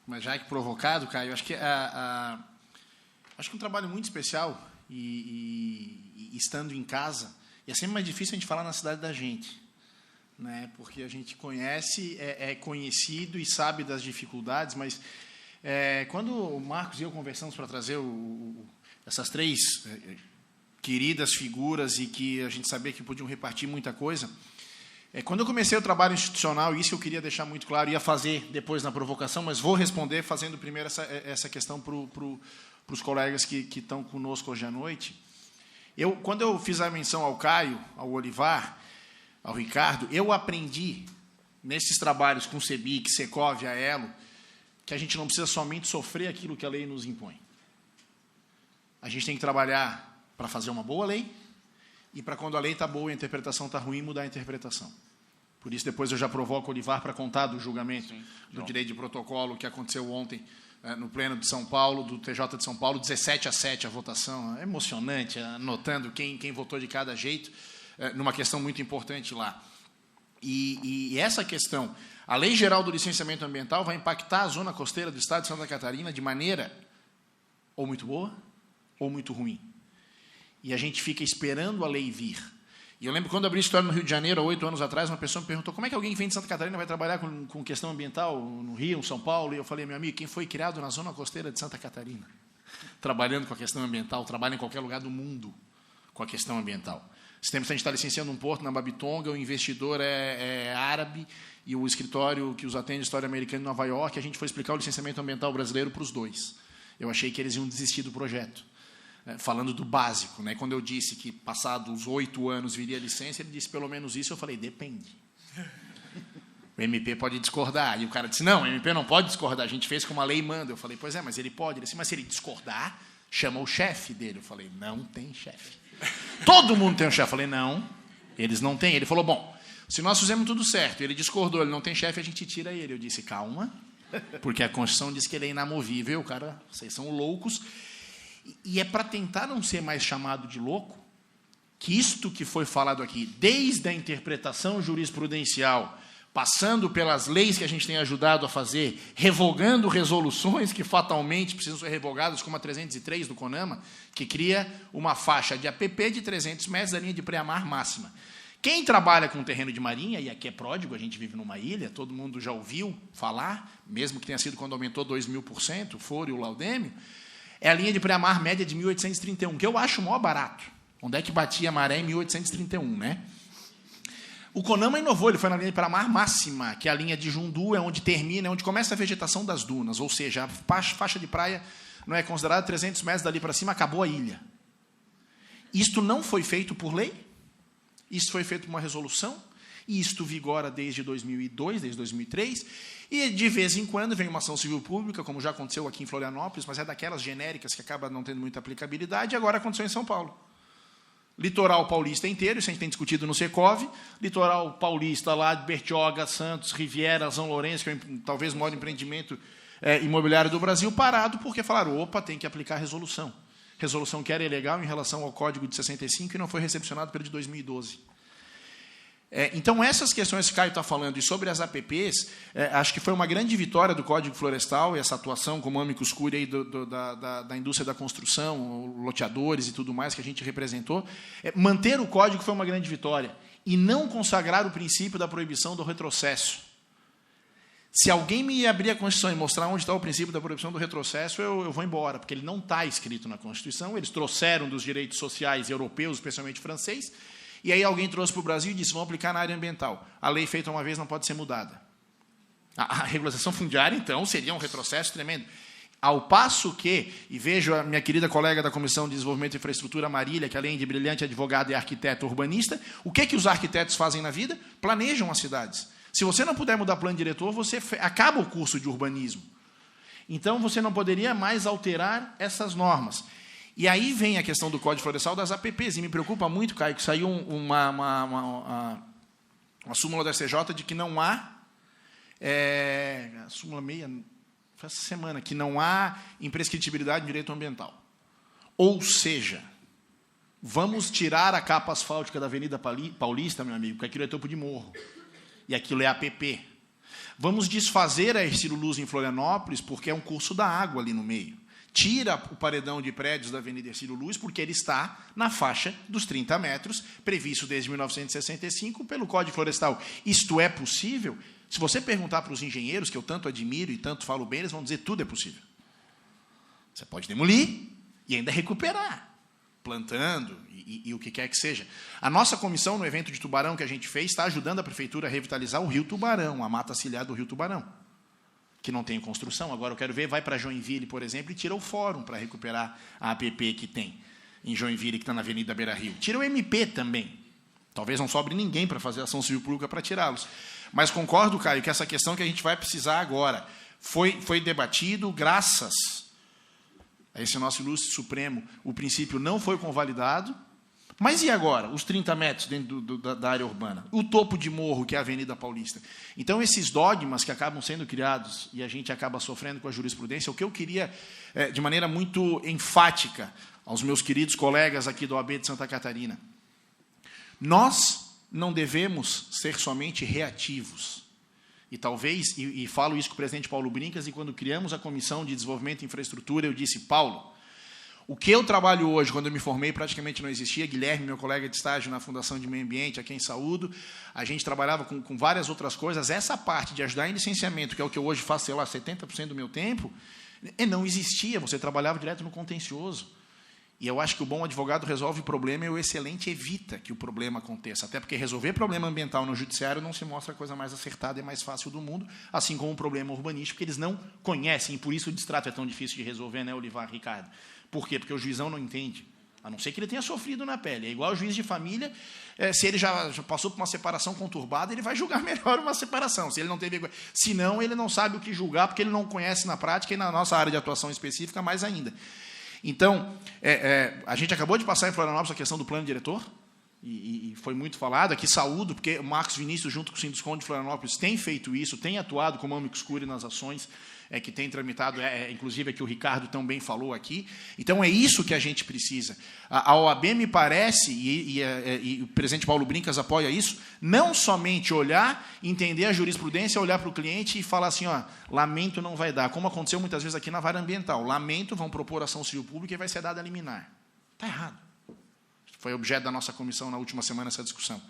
Mas já que provocado, Caio, acho que acho que um trabalho muito especial e estando em casa, e é sempre mais difícil a gente falar na cidade da gente, né? Porque a gente conhece, é conhecido e sabe das dificuldades, mas quando o Marcos e eu conversamos para trazer essas três queridas figuras e que a gente sabia que podiam repartir muita coisa, quando eu comecei o trabalho institucional, isso eu queria deixar muito claro, ia fazer depois na provocação, mas vou responder fazendo primeiro essa questão para os colegas que estão conosco hoje à noite. Quando eu fiz a menção ao Caio, ao Olivar, ao Ricardo, eu aprendi, nesses trabalhos com CEBIC, Secov, Aelo, que a gente não precisa somente sofrer aquilo que a lei nos impõe. A gente tem que trabalhar para fazer uma boa lei, e para quando a lei está boa e a interpretação está ruim, mudar a interpretação. Por isso, depois eu já provoco o Olivar para contar do julgamento do direito de protocolo que aconteceu ontem no Pleno de São Paulo, do TJ de São Paulo, 17-7 a votação. É emocionante, anotando quem votou de cada jeito, numa questão muito importante lá. E essa questão, a Lei Geral do Licenciamento Ambiental vai impactar a zona costeira do estado de Santa Catarina de maneira ou muito boa ou muito ruim. E a gente fica esperando a lei vir. E eu lembro quando abri história no Rio de Janeiro, há 8 anos atrás, uma pessoa me perguntou como é que alguém que vem de Santa Catarina vai trabalhar com questão ambiental no Rio, em São Paulo? E eu falei, meu amigo, quem foi criado na zona costeira de Santa Catarina, trabalhando com a questão ambiental, trabalha em qualquer lugar do mundo com a questão ambiental. Esse tempo a gente está licenciando um porto na Babitonga, o investidor é árabe e o escritório que os atende, história americana em Nova York, a gente foi explicar o licenciamento ambiental brasileiro para os dois. Eu achei que eles iam desistir do projeto. Falando do básico, né? Quando eu disse que passados 8 anos viria a licença, ele disse pelo menos isso, eu falei, depende. O MP pode discordar. E o cara disse, não, o MP não pode discordar, a gente fez como a lei manda. Eu falei, pois é, mas ele pode. Ele disse, mas se ele discordar, chama o chefe dele. Eu falei, não tem chefe. Todo mundo tem um chefe. Eu falei, não, eles não têm. Ele falou, bom, se nós fizemos tudo certo, ele discordou, ele não tem chefe, a gente tira ele. Eu disse, calma, porque a Constituição diz que ele é inamovível. Cara, vocês são loucos. E é para tentar não ser mais chamado de louco que isto que foi falado aqui, desde a interpretação jurisprudencial, passando pelas leis que a gente tem ajudado a fazer, revogando resoluções que fatalmente precisam ser revogadas, como a 303 do CONAMA, que cria uma faixa de APP de 300 metros da linha de pré-mar máxima. Quem trabalha com terreno de marinha, e aqui é pródigo, a gente vive numa ilha, todo mundo já ouviu falar, mesmo que tenha sido quando aumentou 2.000%, o Foro e o Laudêmio, é a linha de pré-mar média de 1831, que eu acho o maior barato. Onde é que batia a maré em 1831, né? O CONAMA inovou, ele foi na linha de pré-mar máxima, que é a linha de Jundu, é onde termina, é onde começa a vegetação das dunas, ou seja, a faixa de praia não é considerada 300 metros dali para cima, acabou a ilha. Isto não foi feito por lei, isto foi feito por uma resolução, e isto vigora desde 2002, desde 2003, e de vez em quando vem uma ação civil pública, como já aconteceu aqui em Florianópolis, mas é daquelas genéricas que acaba não tendo muita aplicabilidade, e agora aconteceu em São Paulo. Litoral paulista inteiro, isso a gente tem discutido no Secov, litoral paulista lá de Bertioga, Santos, Riviera, São Lourenço, que é talvez o maior empreendimento imobiliário do Brasil, parado porque falaram, opa, tem que aplicar a resolução. Resolução que era ilegal em relação ao Código de 65 e não foi recepcionado pelo de 2012. Então, essas questões que o Caio está falando e sobre as APPs, acho que foi uma grande vitória do Código Florestal, e essa atuação como amicus curiae da indústria da construção, loteadores e tudo mais que a gente representou. Manter o Código foi uma grande vitória, e não consagrar o princípio da proibição do retrocesso. Se alguém me abrir a Constituição e mostrar onde está o princípio da proibição do retrocesso, eu vou embora, porque ele não está escrito na Constituição. Eles trouxeram dos direitos sociais europeus, especialmente francês, e aí alguém trouxe para o Brasil e disse, vamos aplicar na área ambiental. A lei feita uma vez não pode ser mudada. A regularização fundiária, então, seria um retrocesso tremendo. Ao passo que, e vejo a minha querida colega da Comissão de Desenvolvimento e Infraestrutura, Marília, que além de brilhante advogada e arquiteta urbanista, o que os arquitetos fazem na vida? Planejam as cidades. Se você não puder mudar plano diretor, você acaba o curso de urbanismo. Então, você não poderia mais alterar essas normas. E aí vem a questão do Código Florestal das APPs. E me preocupa muito, Caio, que saiu uma súmula da STJ de que não há... a súmula meia... Foi essa semana, que não há imprescritibilidade de direito ambiental. Ou seja, vamos tirar a capa asfáltica da Avenida Paulista, meu amigo, porque aquilo é topo de morro. E aquilo é APP. Vamos desfazer a Hercílio Luz em Florianópolis, porque é um curso da água ali no meio. Tira o paredão de prédios da Avenida Hercílio Luz, porque ele está na faixa dos 30 metros, previsto desde 1965 pelo Código Florestal. Isto é possível? Se você perguntar para os engenheiros, que eu tanto admiro e tanto falo bem, eles vão dizer tudo é possível. Você pode demolir e ainda recuperar, plantando e o que quer que seja. A nossa comissão, no evento de Tubarão que a gente fez, está ajudando a prefeitura a revitalizar o Rio Tubarão, a mata ciliar do Rio Tubarão, que não tem construção. Agora eu quero ver, vai para Joinville, por exemplo, e tira o fórum para recuperar a APP que tem em Joinville, que está na Avenida Beira Rio. Tira o MP também. Talvez não sobre ninguém para fazer ação civil pública para tirá-los. Mas concordo, Caio, que essa questão que a gente vai precisar agora foi debatido graças a esse nosso ilustre Supremo. O princípio não foi convalidado. Mas e agora? Os 30 metros dentro da área urbana? O topo de morro, que é a Avenida Paulista. Então, esses dogmas que acabam sendo criados e a gente acaba sofrendo com a jurisprudência, o que eu queria, de maneira muito enfática, aos meus queridos colegas aqui do OAB de Santa Catarina, nós não devemos ser somente reativos. E talvez, e falo isso com o presidente Paulo Brincas, e quando criamos a Comissão de Desenvolvimento e Infraestrutura, eu disse, Paulo, o que eu trabalho hoje, quando eu me formei, praticamente não existia. Guilherme, meu colega de estágio na Fundação de Meio Ambiente, a quem saúdo, a gente trabalhava com várias outras coisas. Essa parte de ajudar em licenciamento, que é o que eu hoje faço, sei lá, 70% do meu tempo, não existia. Você trabalhava direto no contencioso. E eu acho que o bom advogado resolve o problema e o excelente evita que o problema aconteça. Até porque resolver problema ambiental no judiciário não se mostra a coisa mais acertada e mais fácil do mundo, assim como o problema urbanístico, que eles não conhecem. E por isso o distrato é tão difícil de resolver, né, Olivar, Ricardo? Por quê? Porque o juizão não entende. A não ser que ele tenha sofrido na pele. É igual o juiz de família, se ele já passou por uma separação conturbada, ele vai julgar melhor uma separação. Se ele não teve, se não, ele não sabe o que julgar, porque ele não conhece na prática e na nossa área de atuação específica mais ainda. Então, a gente acabou de passar em Florianópolis a questão do plano diretor, e foi muito falado. Aqui saúdo, porque o Marcos Vinícius, junto com o Sinduscon de Florianópolis, tem feito isso, tem atuado como amicus curiae nas ações que tem tramitado, inclusive é que o Ricardo também falou aqui. Então, é isso que a gente precisa. A OAB, me parece, e o presidente Paulo Brincas apoia isso, não somente olhar, entender a jurisprudência, olhar para o cliente e falar assim, ó, lamento, não vai dar. Como aconteceu muitas vezes aqui na vara ambiental. Lamento, vão propor ação civil pública e vai ser dada a liminar. Está errado. Foi objeto da nossa comissão na última semana essa discussão.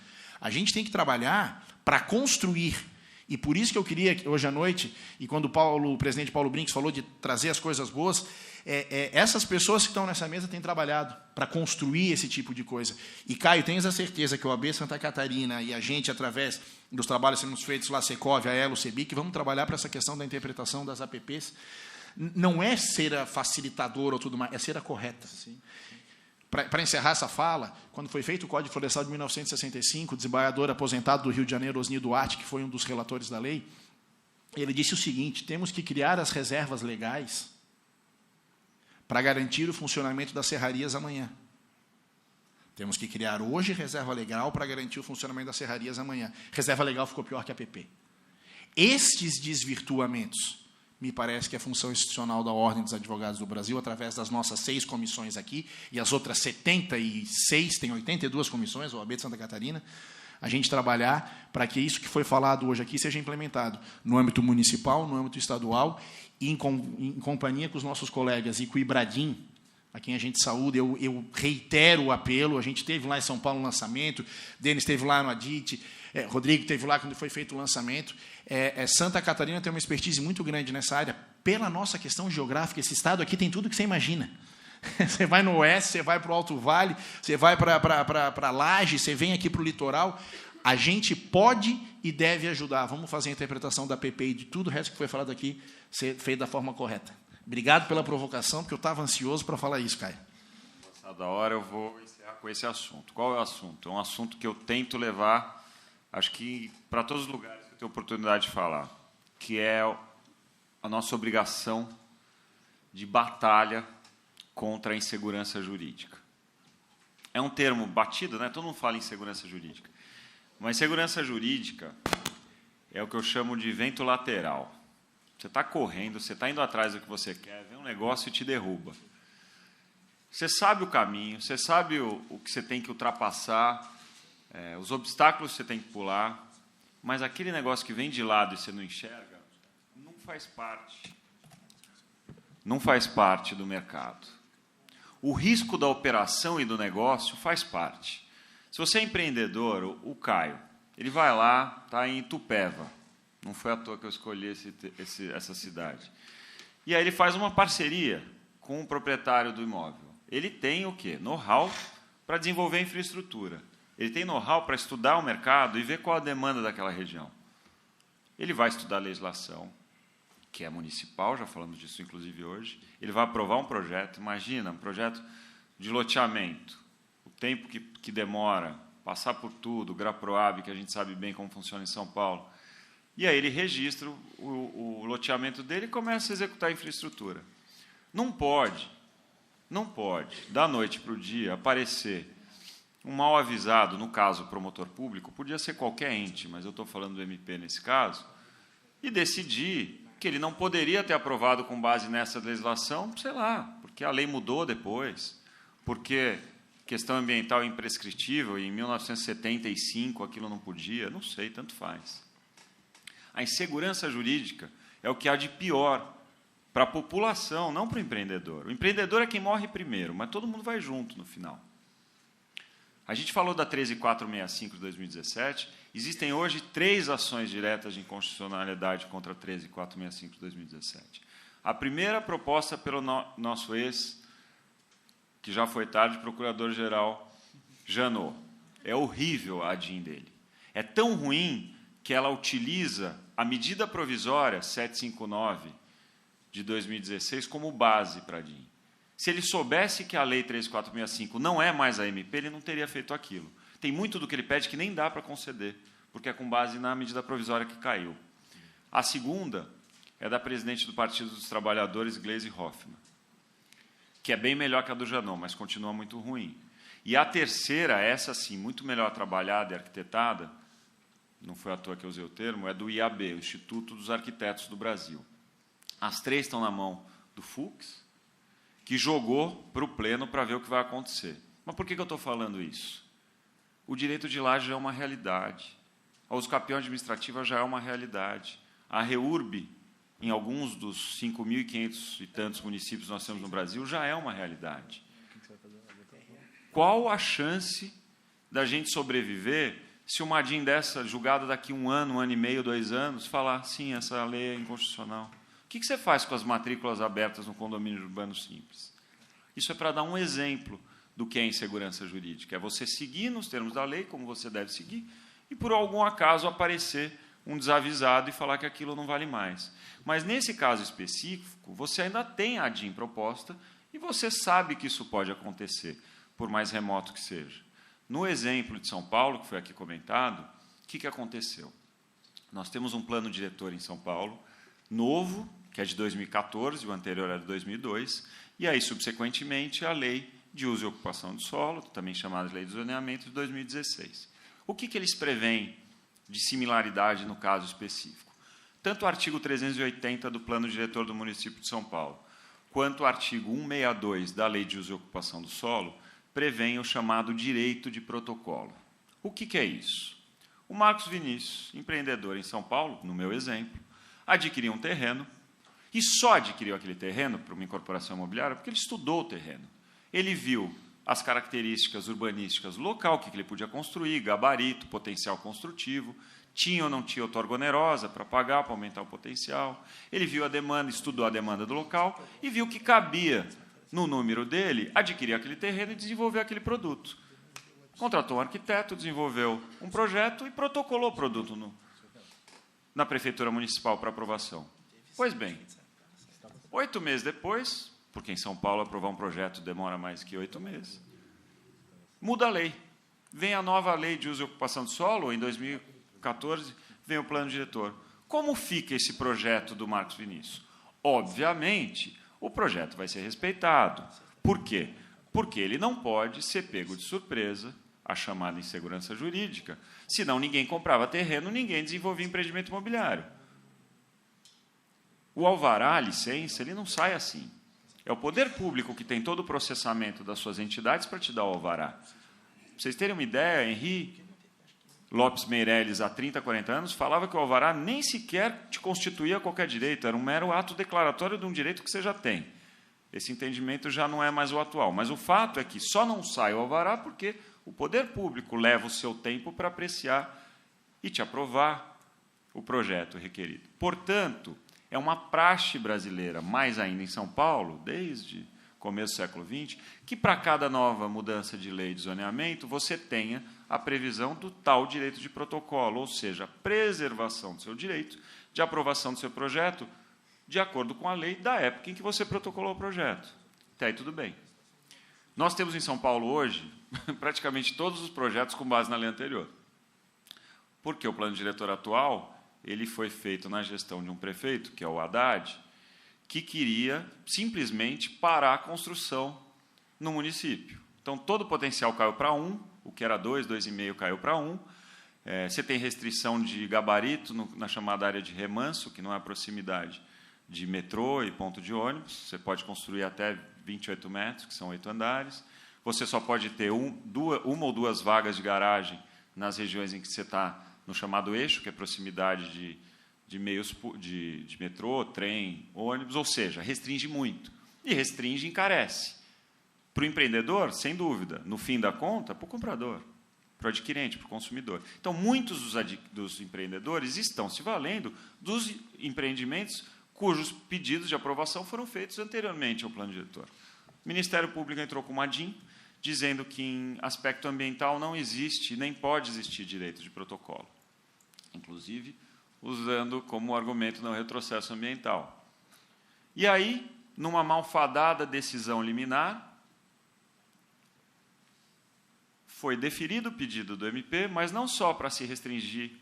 A gente tem que trabalhar para construir. E por isso que eu queria, hoje à noite, e quando o presidente Paulo Brincas falou de trazer as coisas boas, essas pessoas que estão nessa mesa têm trabalhado para construir esse tipo de coisa. E, Caio, tens a certeza que o OAB Santa Catarina e a gente, através dos trabalhos sendo feitos lá, Secov, a Elo, Cebic, vamos trabalhar para essa questão da interpretação das APPs. Não é ser a facilitadora ou tudo mais, é ser a correta. Sim. Para encerrar essa fala, quando foi feito o Código Florestal de 1965, o desembargador aposentado do Rio de Janeiro, Osni Duarte, que foi um dos relatores da lei, ele disse o seguinte: temos que criar as reservas legais para garantir o funcionamento das serrarias amanhã. Temos que criar hoje reserva legal para garantir o funcionamento das serrarias amanhã. Reserva legal ficou pior que a APP. Estes desvirtuamentos, me parece que é função institucional da Ordem dos Advogados do Brasil, através das nossas 6 comissões aqui, e as outras 76, tem 82 comissões, o OAB de Santa Catarina, a gente trabalhar para que isso que foi falado hoje aqui seja implementado no âmbito municipal, no âmbito estadual, e em companhia com os nossos colegas e com o IBRADIM, a quem a gente saúda. Eu reitero o apelo. A gente esteve lá em São Paulo no lançamento, Denis esteve lá no Adit, Rodrigo esteve lá quando foi feito o lançamento. Santa Catarina tem uma expertise muito grande nessa área. Pela nossa questão geográfica, esse estado aqui tem tudo que você imagina. Você vai no oeste, você vai para o Alto Vale, você vai para Laje, você vem aqui para o litoral. A gente pode e deve ajudar. Vamos fazer a interpretação da PP e de tudo o resto que foi falado aqui ser feito da forma correta. Obrigado pela provocação, porque eu estava ansioso para falar isso, Caio. Passada a hora, eu vou encerrar com esse assunto. Qual é o assunto? É um assunto que eu tento levar, acho que para todos os lugares que eu tenho oportunidade de falar, que é a nossa obrigação de batalha contra a insegurança jurídica. É um termo batido, né? Todo mundo fala em insegurança jurídica. Mas insegurança jurídica é o que eu chamo de vento lateral. Você está correndo, você está indo atrás do que você quer, vem um negócio e te derruba. Você sabe o caminho, você sabe o que você tem que ultrapassar, os obstáculos que você tem que pular, mas aquele negócio que vem de lado e você não enxerga, não faz parte. Não faz parte do mercado. O risco da operação e do negócio faz parte. Se você é empreendedor, o Caio, ele vai lá, está em Itupeva. Não foi à toa que eu escolhi essa cidade. E aí ele faz uma parceria com o proprietário do imóvel. Ele tem o quê? Know-how para desenvolver a infraestrutura. Ele tem know-how para estudar o mercado e ver qual a demanda daquela região. Ele vai estudar a legislação, que é municipal, já falamos disso inclusive hoje. Ele vai aprovar um projeto, imagina, um projeto de loteamento. O tempo que demora, passar por tudo, o GRAPROAB, que a gente sabe bem como funciona em São Paulo. E aí ele registra o loteamento dele e começa a executar a infraestrutura. Não pode, da noite para o dia, aparecer um mal avisado, no caso, o promotor público, podia ser qualquer ente, mas eu estou falando do MP nesse caso, e decidir que ele não poderia ter aprovado com base nessa legislação, sei lá, porque a lei mudou depois, porque questão ambiental é imprescritível e em 1975 aquilo não podia, não sei, tanto faz. A insegurança jurídica é o que há de pior para a população, não para o empreendedor. O empreendedor é quem morre primeiro, mas todo mundo vai junto no final. A gente falou da 13465 de 2017. Existem hoje 3 ações diretas de inconstitucionalidade contra a 13465 de 2017. A primeira proposta pelo nosso ex, que já foi tarde, procurador-geral Janot. É horrível a ADIM dele. É tão ruim que ela utiliza a medida provisória 759 de 2016 como base para a ADIM. Se ele soubesse que a Lei 13465 não é mais a MP, ele não teria feito aquilo. Tem muito do que ele pede que nem dá para conceder, porque é com base na medida provisória que caiu. A segunda é da presidente do Partido dos Trabalhadores, Gleisi Hoffmann, que é bem melhor que a do Janot, mas continua muito ruim. E a terceira, essa sim, muito melhor trabalhada e arquitetada, não foi à toa que eu usei o termo, é do IAB, o Instituto dos Arquitetos do Brasil. As 3 estão na mão do Fux, que jogou para o Pleno para ver o que vai acontecer. Mas por que eu estou falando isso? O direito de laje já é uma realidade. A usucapião administrativa já é uma realidade. A REURB, em alguns dos 5.500 e tantos municípios que nós temos no Brasil, já é uma realidade. Qual a chance da gente sobreviver se uma ADIM dessa, julgada daqui 1 ano, 1 ano e meio, 2 anos, falar, sim, essa lei é inconstitucional? O que você faz com as matrículas abertas no condomínio urbano simples? Isso é para dar um exemplo do que é insegurança jurídica. É você seguir nos termos da lei, como você deve seguir, e, por algum acaso, aparecer um desavisado e falar que aquilo não vale mais. Mas, nesse caso específico, você ainda tem a ADIM proposta e você sabe que isso pode acontecer, por mais remoto que seja. No exemplo de São Paulo, que foi aqui comentado, o que aconteceu? Nós temos um plano diretor em São Paulo, novo, que é de 2014, o anterior era de 2002, e aí, subsequentemente, a Lei de Uso e Ocupação do Solo, também chamada de Lei de Zoneamento, de 2016. O que eles prevêem de similaridade no caso específico? Tanto o artigo 380 do Plano Diretor do Município de São Paulo, quanto o artigo 162 da Lei de Uso e Ocupação do Solo, prevêem o chamado direito de protocolo. O que é isso? O Marcos Vinícius, empreendedor em São Paulo, no meu exemplo, adquiriu um terreno, e só adquiriu aquele terreno para uma incorporação imobiliária porque ele estudou o terreno. ele viu as características urbanísticas do local, o que ele podia construir, gabarito, potencial construtivo, tinha ou não tinha outorga-onerosa para pagar, para aumentar o potencial. Ele viu a demanda, estudou a demanda do local e viu que cabia, no número dele, adquirir aquele terreno e desenvolver aquele produto. Contratou um arquiteto, desenvolveu um projeto e protocolou o produto na Prefeitura Municipal para aprovação. Pois bem, 8 meses depois, porque em São Paulo aprovar um projeto demora mais que 8 meses, muda a lei. Vem a nova lei de uso e ocupação do solo, em 2014, vem o plano diretor. Como fica esse projeto do Marcos Vinícius? Obviamente, o projeto vai ser respeitado. Por quê? Porque ele não pode ser pego de surpresa, a chamada insegurança jurídica, senão ninguém comprava terreno, ninguém desenvolvia empreendimento imobiliário. O alvará, a licença, ele não sai assim. É o poder público que tem todo o processamento das suas entidades para te dar o alvará. Para vocês terem uma ideia, Henri Lopes Meirelles, há 30, 40 anos, falava que o alvará nem sequer te constituía qualquer direito, era um mero ato declaratório de um direito que você já tem. Esse entendimento já não é mais o atual. Mas o fato é que só não sai o alvará porque o poder público leva o seu tempo para apreciar e te aprovar o projeto requerido. Portanto, é uma praxe brasileira, mais ainda em São Paulo, desde o começo do século XX, que para cada nova mudança de lei de zoneamento, você tenha a previsão do tal direito de protocolo, ou seja, a preservação do seu direito de aprovação do seu projeto de acordo com a lei da época em que você protocolou o projeto. Até aí tudo bem. Nós temos em São Paulo hoje praticamente todos os projetos com base na lei anterior. Porque o plano diretor atual ele foi feito na gestão de um prefeito, que é o Haddad, que queria simplesmente parar a construção no município. Então, todo o potencial caiu para 1, o que era 2, 2,5 caiu para 1. Você tem restrição de gabarito na chamada área de remanso, que não é a proximidade de metrô e ponto de ônibus. Você pode construir até 28 metros, que são 8 andares. Você só pode ter uma ou duas vagas de garagem nas regiões em que você está no chamado eixo, que é proximidade de meios de metrô, trem, ônibus, ou seja, restringe muito. E restringe e encarece. Para o empreendedor, sem dúvida, no fim da conta, para o comprador, para o adquirente, para o consumidor. Então, muitos dos empreendedores estão se valendo dos empreendimentos cujos pedidos de aprovação foram feitos anteriormente ao plano diretor. O Ministério Público entrou com uma DIN, dizendo que, em aspecto ambiental, não existe, nem pode existir direito de protocolo. Inclusive, usando como argumento não retrocesso ambiental. E aí, numa malfadada decisão liminar, foi deferido o pedido do MP, mas não só para se restringir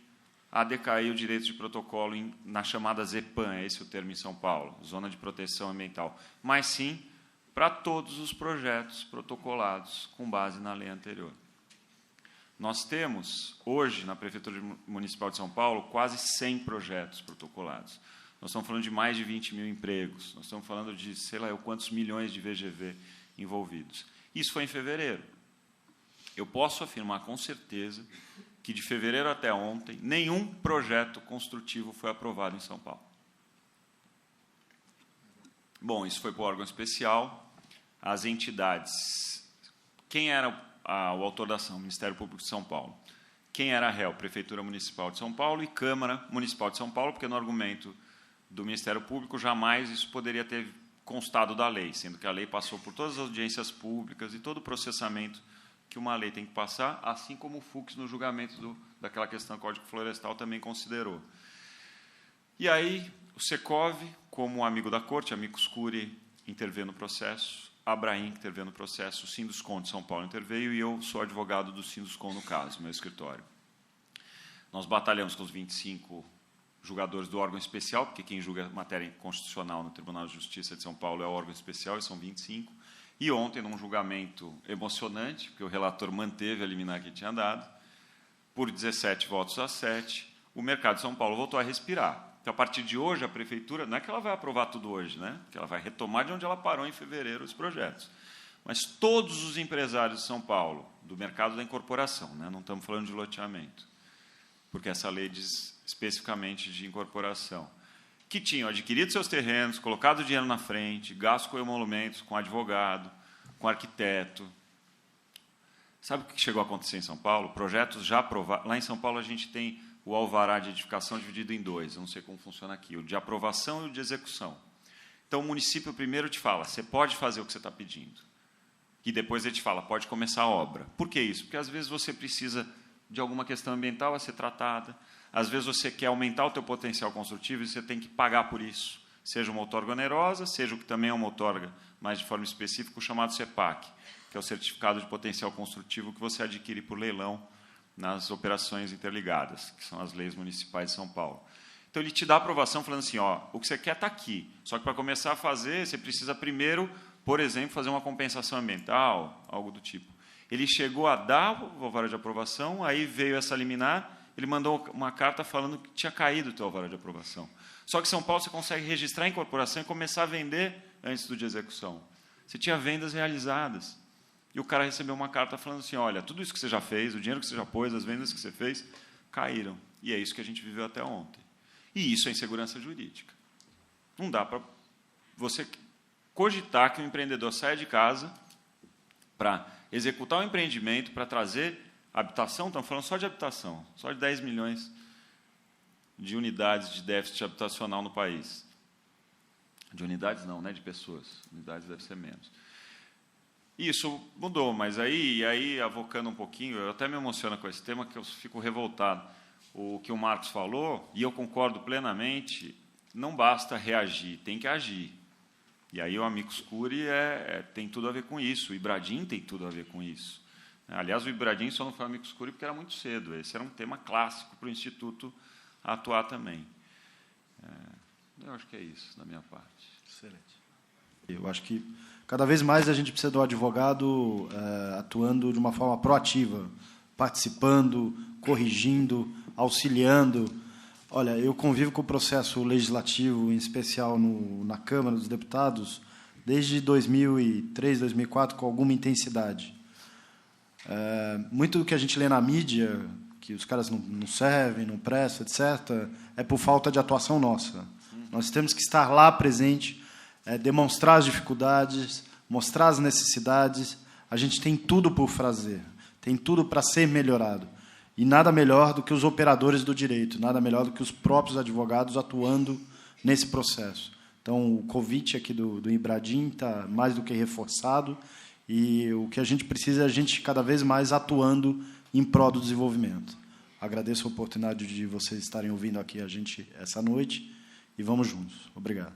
a decair o direito de protocolo na chamada ZEPAM, é esse o termo em São Paulo, Zona de Proteção Ambiental, mas sim para todos os projetos protocolados com base na lei anterior. Nós temos, hoje, na Prefeitura Municipal de São Paulo, quase 100 projetos protocolados. Nós estamos falando de mais de 20 mil empregos, nós estamos falando de, sei lá, quantos milhões de VGV envolvidos. Isso foi em fevereiro. Eu posso afirmar com certeza que, de fevereiro até ontem, nenhum projeto construtivo foi aprovado em São Paulo. Bom, isso foi para o órgão especial. As entidades... Quem era o autor da ação? Ministério Público de São Paulo. Quem era a réu? Prefeitura Municipal de São Paulo e Câmara Municipal de São Paulo, porque no argumento do Ministério Público jamais isso poderia ter constado da lei, sendo que a lei passou por todas as audiências públicas e todo o processamento que uma lei tem que passar, assim como o Fux, no julgamento daquela questão do Código Florestal, também considerou. E aí, o Secov, como amigo da Corte, amicus curiae, interveio no processo, a Abraim interveio no processo, o Sinduscon de São Paulo interveio, e eu sou advogado do Sinduscon, no caso, meu escritório. Nós batalhamos com os 25 julgadores do órgão especial, porque quem julga matéria constitucional no Tribunal de Justiça de São Paulo é o órgão especial, e são 25. E ontem, num julgamento emocionante, porque o relator manteve a liminar que tinha dado, por 17 votos a 7, o mercado de São Paulo voltou a respirar. Então, a partir de hoje, a Prefeitura, não é que ela vai aprovar tudo hoje, né? Que ela vai retomar de onde ela parou em fevereiro os projetos. Mas todos os empresários de São Paulo, do mercado da incorporação, né? Não estamos falando de loteamento, porque essa lei diz especificamente de incorporação, que tinham adquirido seus terrenos, colocado dinheiro na frente, gasto com emolumentos, com advogado, com arquiteto. Sabe o que chegou a acontecer em São Paulo? Projetos já aprovados. Lá em São Paulo a gente tem o alvará de edificação dividido em dois. Eu não sei como funciona aqui. O de aprovação e o de execução. Então, o município primeiro te fala, você pode fazer o que você está pedindo. E depois ele te fala, pode começar a obra. Por que isso? Porque, às vezes, você precisa de alguma questão ambiental a ser tratada. Às vezes, você quer aumentar o teu potencial construtivo e você tem que pagar por isso. Seja uma outorga onerosa, seja o que também é uma outorga, mas de forma específica, o chamado CEPAC, que é o Certificado de Potencial Construtivo que você adquire por leilão nas operações interligadas, que são as leis municipais de São Paulo. Então, ele te dá a aprovação falando assim, ó, o que você quer está aqui, só que para começar a fazer, você precisa primeiro, por exemplo, fazer uma compensação ambiental, algo do tipo. Ele chegou a dar o alvará de aprovação, aí veio essa liminar, ele mandou uma carta falando que tinha caído o teu alvará de aprovação. Só que em São Paulo você consegue registrar a incorporação e começar a vender antes do de execução. Você tinha vendas realizadas. E o cara recebeu uma carta falando assim, olha, tudo isso que você já fez, o dinheiro que você já pôs, as vendas que você fez, caíram. E é isso que a gente viveu até ontem. E isso é insegurança jurídica. Não dá para você cogitar que um empreendedor saia de casa para executar um empreendimento, para trazer habitação, estamos falando só de habitação, só de 10 milhões de unidades de déficit habitacional no país. De unidades não, né, de pessoas. Unidades deve ser menos. Isso mudou, mas aí avocando um pouquinho, eu até me emociono com esse tema, que eu fico revoltado. O que o Marcos falou, e eu concordo plenamente, não basta reagir, tem que agir. E aí o Amicus Curiae tem tudo a ver com isso, o Ibradim tem tudo a ver com isso. Aliás, o Ibradim só não foi Amicus Curiae porque era muito cedo, esse era um tema clássico para o Instituto atuar também. Eu acho que é isso, da minha parte. Excelente. Eu acho que cada vez mais a gente precisa do advogado atuando de uma forma proativa, participando, corrigindo, auxiliando. Olha, eu convivo com o processo legislativo, em especial na Câmara dos Deputados, desde 2003, 2004, com alguma intensidade. Muito do que a gente lê na mídia, que os caras não servem, não prestam, etc., é por falta de atuação nossa. Nós temos que estar lá presente, demonstrar as dificuldades, mostrar as necessidades. A gente tem tudo por fazer, tem tudo para ser melhorado. E nada melhor do que os operadores do direito, nada melhor do que os próprios advogados atuando nesse processo. Então, o convite aqui do Ibradim está mais do que reforçado, e o que a gente precisa é a gente cada vez mais atuando em prol do desenvolvimento. Agradeço a oportunidade de vocês estarem ouvindo aqui a gente essa noite, e vamos juntos. Obrigado.